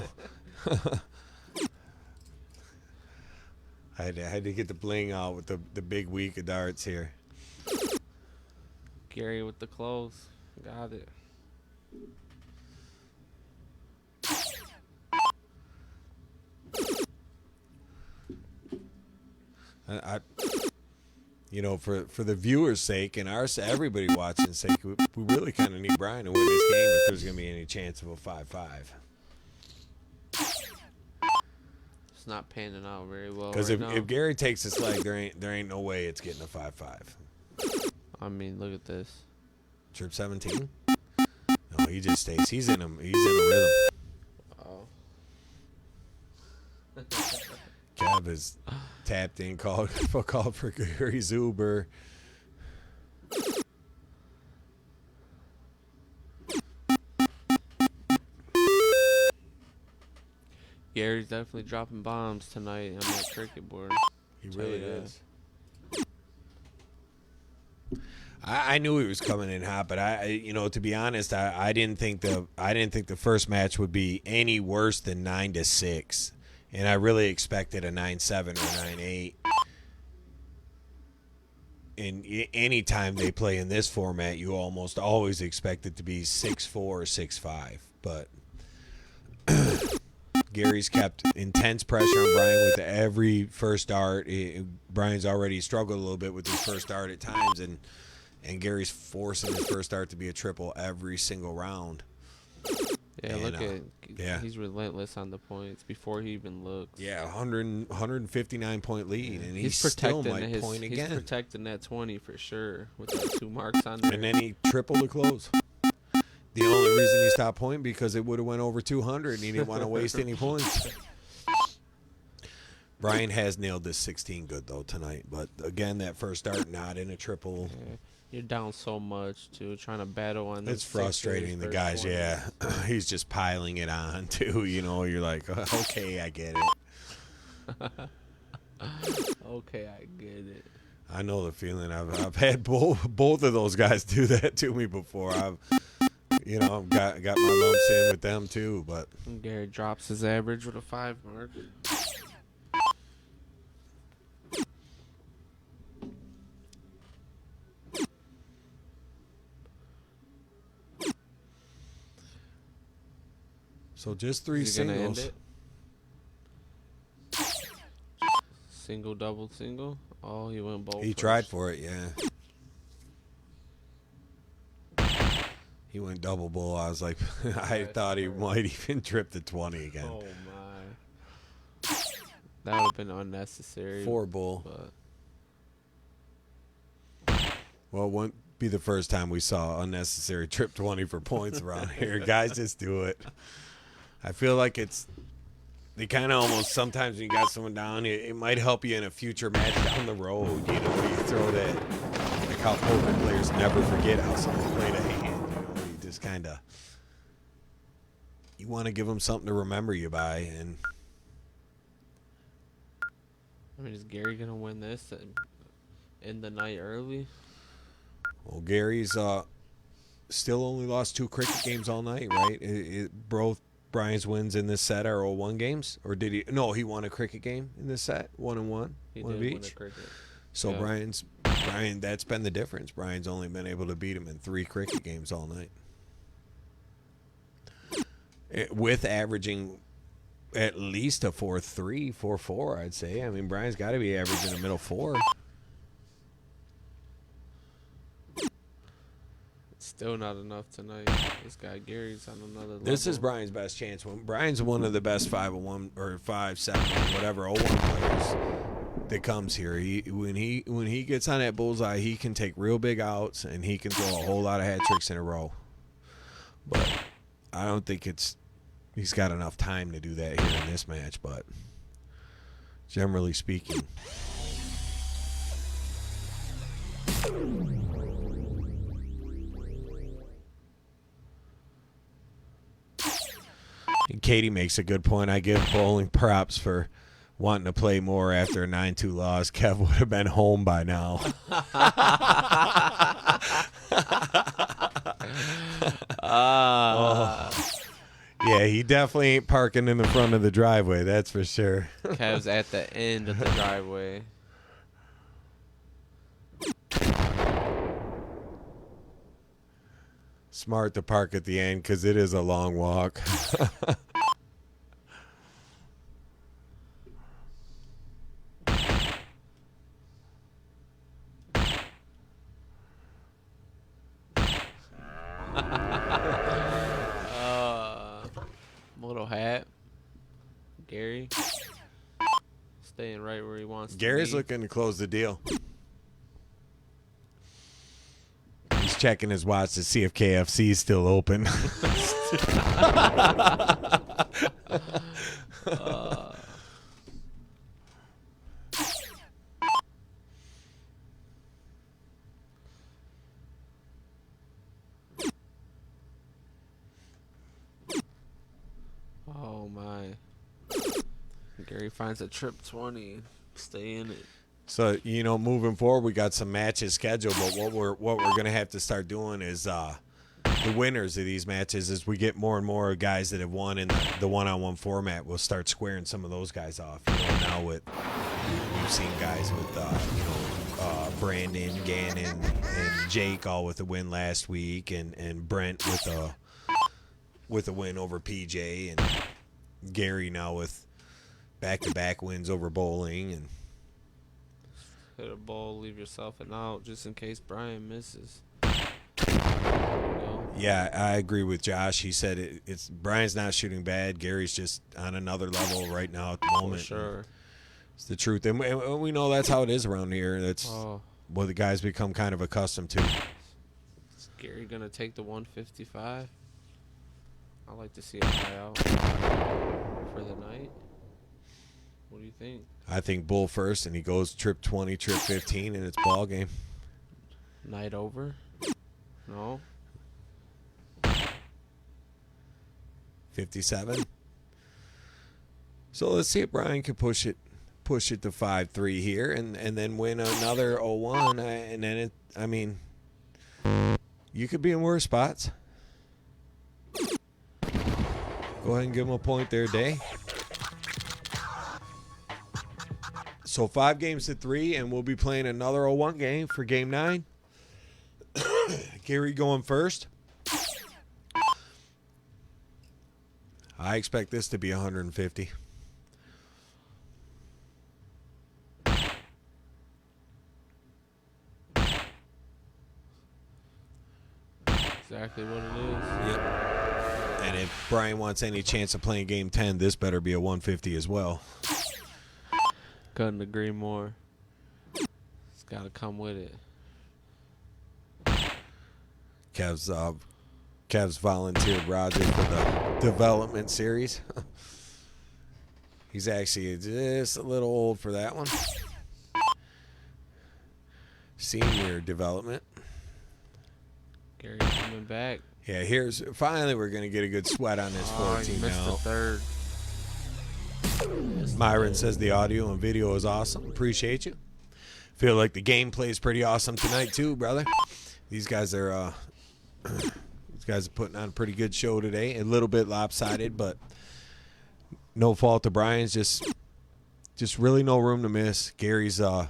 I had to get the bling out with the big week of darts here. Gary with the close. Got it. For the viewers' sake and everybody watching's sake, we really kind of need Brian to win this game if there's going to be any chance of a 5-5. It's not panning out very well. Because right now. if Gary takes this leg, there ain't no way it's getting a 5-5. I mean, look at this. Trip 17. No, he just stays. He's in a rhythm. Oh. Kev is tapped in, called for Gary's Uber. Gary's definitely dropping bombs tonight on that cricket board. He really is. I knew he was coming in hot, but to be honest, I didn't think the first match would be any worse than 9-6, and I really expected a 9-7 or 9-8. And any time they play in this format, you almost always expect it to be 6-4 or 6-5. But Gary's kept intense pressure on Brian with every first dart. Brian's already struggled a little bit with his first dart at times, and Gary's forcing his first dart to be a triple every single round. Yeah, And, he's relentless on the points before he even looks. Yeah, 159 point lead, and he He's still protecting might point again. He's protecting that 20 for sure with the 2 marks on there. And then he tripled the close. The only reason he stopped pointing because it would have went over 200, and he didn't want to waste any points. Brian has nailed this 16 good though tonight, but again, that first dart not in a triple. Yeah. You're down so much too, trying to battle on. It's frustrating. The guys, 20. yeah, he's just piling it on too. You're like, okay, I get it. Okay, I get it. I know the feeling. I've had both of those guys do that to me before. I've got my lumps in with them too. But Gary drops his average with a 5 mark. so just 3 Is he gonna end singles. it? Single, double, single. Oh, he went both. He tried for it, yeah. He went double bull. I was like, I thought he might even trip the 20 again. Oh my. That would have been unnecessary. 4 bull. But Well, it won't be the first time we saw unnecessary trip 20 for points around here. Guys just do it. I feel like they kind of almost, sometimes when you got someone down, it might help you in a future match down the road. You throw that, like how poker players never forget how someone played a hand. You just kind of, you want to give them something to remember you by. And I mean, is Gary gonna win this and end the night early? well, Gary's still only lost 2 cricket games all night, right? Both Brian's wins in this set are 0-1 games, or did he? No, he won a cricket game in this set, 1-1, He one did of win each. a cricket. So Yeah. Brian, that's been the difference. Brian's only been able to beat him in 3 cricket games all night, with averaging at least a 4.3, 4.4. I'd say. I mean, Brian's got to be averaging a middle 4. Still not enough tonight. This guy Gary's on another level. This is Brian's best chance. Brian's one of the best 5-1 or 5-7 whatever 0-1 players that comes here. When he gets on that bullseye, he can take real big outs and he can throw a whole lot of hat tricks in a row. But I don't think he's got enough time to do that here in this match. But generally speaking. And Katie makes a good point. I give bowling props for wanting to play more after a 9-2 loss. Kev would have been home by now. Yeah, he definitely ain't parking in the front of the driveway, that's for sure. Kev's at the end of the driveway. Smart to park at the end because it is a long walk. Little hat. Gary. Staying right where he wants Gary's to be. looking to close the deal. He's checking his watch to see if KFC is still open. Oh my. Gary finds a trip 20. Stay in it. So, moving forward, we got some matches scheduled, but what we're going to have to start doing is the winners of these matches, as we get more and more guys that have won in the one-on-one format, we'll start squaring some of those guys off. Now we've seen guys with Brandon, Gannon, and Jake all with a win last week, and Brent with a win over PJ, and Gary now with back-to-back wins over bowling. And Hit a ball, leave yourself an out just in case Brian misses. yeah, I agree with Josh. He said it's Brian's not shooting bad. Gary's just on another level right now at the moment. For sure. It's the truth. And we know that's how it is around here. That's what the guys become kind of accustomed to. Is Gary going to take the 155? I like to see it play out for the night. What do you think? I think bull first, and he goes trip 20, trip 15, and it's ball game. Night over? No? 57. So let's see if Brian can push it to 5-3 here, and then win another 0-1, and then you could be in worse spots. Go ahead and give him a point there, Day. So 5 games to 3, and we'll be playing another 0-1 game for game 9. Gary going first. I expect this to be 150. Exactly what it is. Yep. And if Brian wants any chance of playing game 10, this better be a 150 as well. Couldn't agree more. It's got to come with it. Kev's volunteered Roger for the development series. He's actually just a little old for that one. Senior development. Gary coming back. Yeah, finally we're going to get a good sweat on this 14 he missed now. the third. Myron says the audio and video is awesome. Appreciate you. Feel like the gameplay is pretty awesome tonight too, brother. These guys are guys are putting on a pretty good show today. A little bit lopsided, but no fault of Brian's. Just really no room to miss. Gary's look,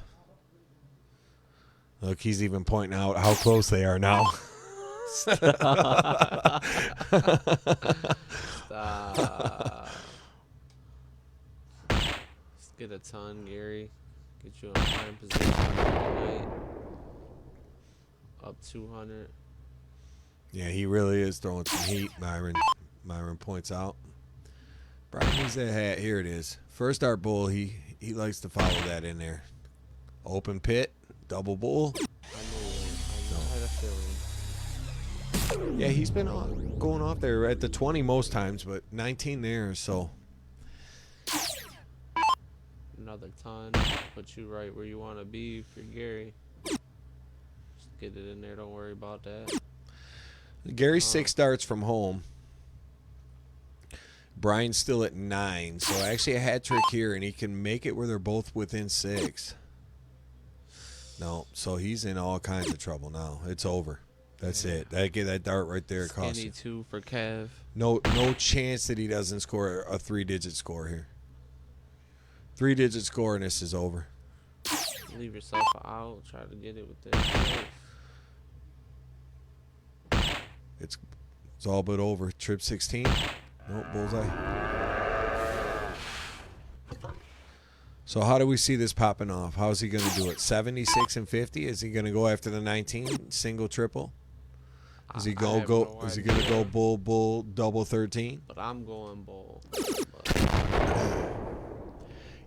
he's even pointing out how close they are now. Stop. Let's get a ton, Gary. Get you in prime position tonight. Up 200. Yeah, he really is throwing some heat. Myron points out. Brian needs that hat. Here it is. First art bull. He likes to follow that in there. Open pit, double bull. I had a feeling. Yeah, he's been going off there at the 20 most times, but 19 there. So Another ton. Put you right where you want to be for Gary. Just get it in there. Don't worry about that. Gary's 6 starts from home. Brian's still at 9, so actually a hat trick here, and he can make it where they're both within 6. No, so he's in all kinds of trouble now. It's over. That's it. That dart right there cost Skinny you. 2 for Kev. No chance that he doesn't score a 3-digit score here. 3-digit score, and this is over. Leave yourself out. Try to get it with this. It's all but over. Trip 16. Nope, bullseye. So how do we see this popping off? How is he going to do it? 76 and 50? Is he going to go after the 19 single triple? Is he going to go? Is he going to go bull double 13? But I'm going bull.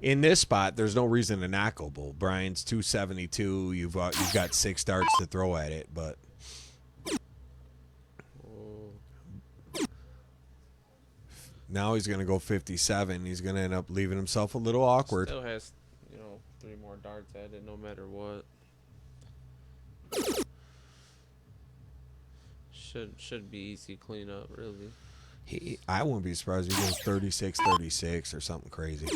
In this spot, there's no reason to not go bull. Brian's 272. You've got 6 darts to throw at it, but. Now he's going to go 57. He's going to end up leaving himself a little awkward. Still has, 3 more darts at it no matter what. Should be easy cleanup, really. I wouldn't be surprised if he goes 36-36 or something crazy.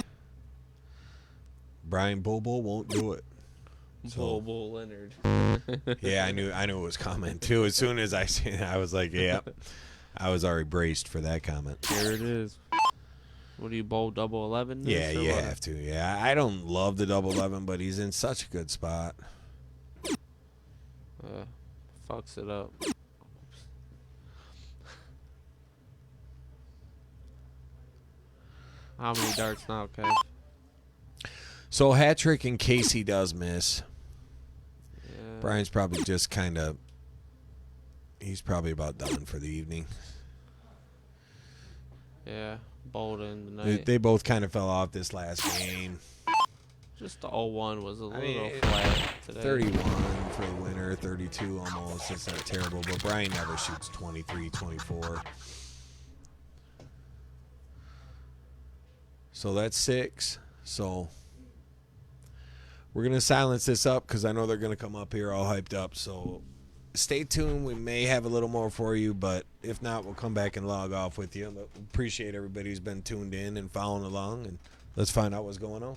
Brian Bull won't do it. So, Bull Leonard. yeah, I knew it was coming too. As soon as I seen it, I was like, yeah. I was already braced for that comment. Here it is. What do you bowl double 11? Yeah, you have to. Yeah, I don't love the double 11, but he's in such a good spot. Fucks it up. How many darts now, Kev? So hat trick in case he does miss. Yeah. Brian's probably just kind of. He's probably about done for the evening. Yeah, Bolden tonight. They both kind of fell off this last game. Just the 0-1 was a little mean, flat today. 31 for the winner, 32 almost. It's not terrible, but Brian never shoots 23, 24. So that's 6. So we're going to silence this up because I know they're going to come up here all hyped up. So stay tuned. We may have a little more for you, but if not, we'll come back and log off with you. But appreciate everybody who's been tuned in and following along, and let's find out what's going on.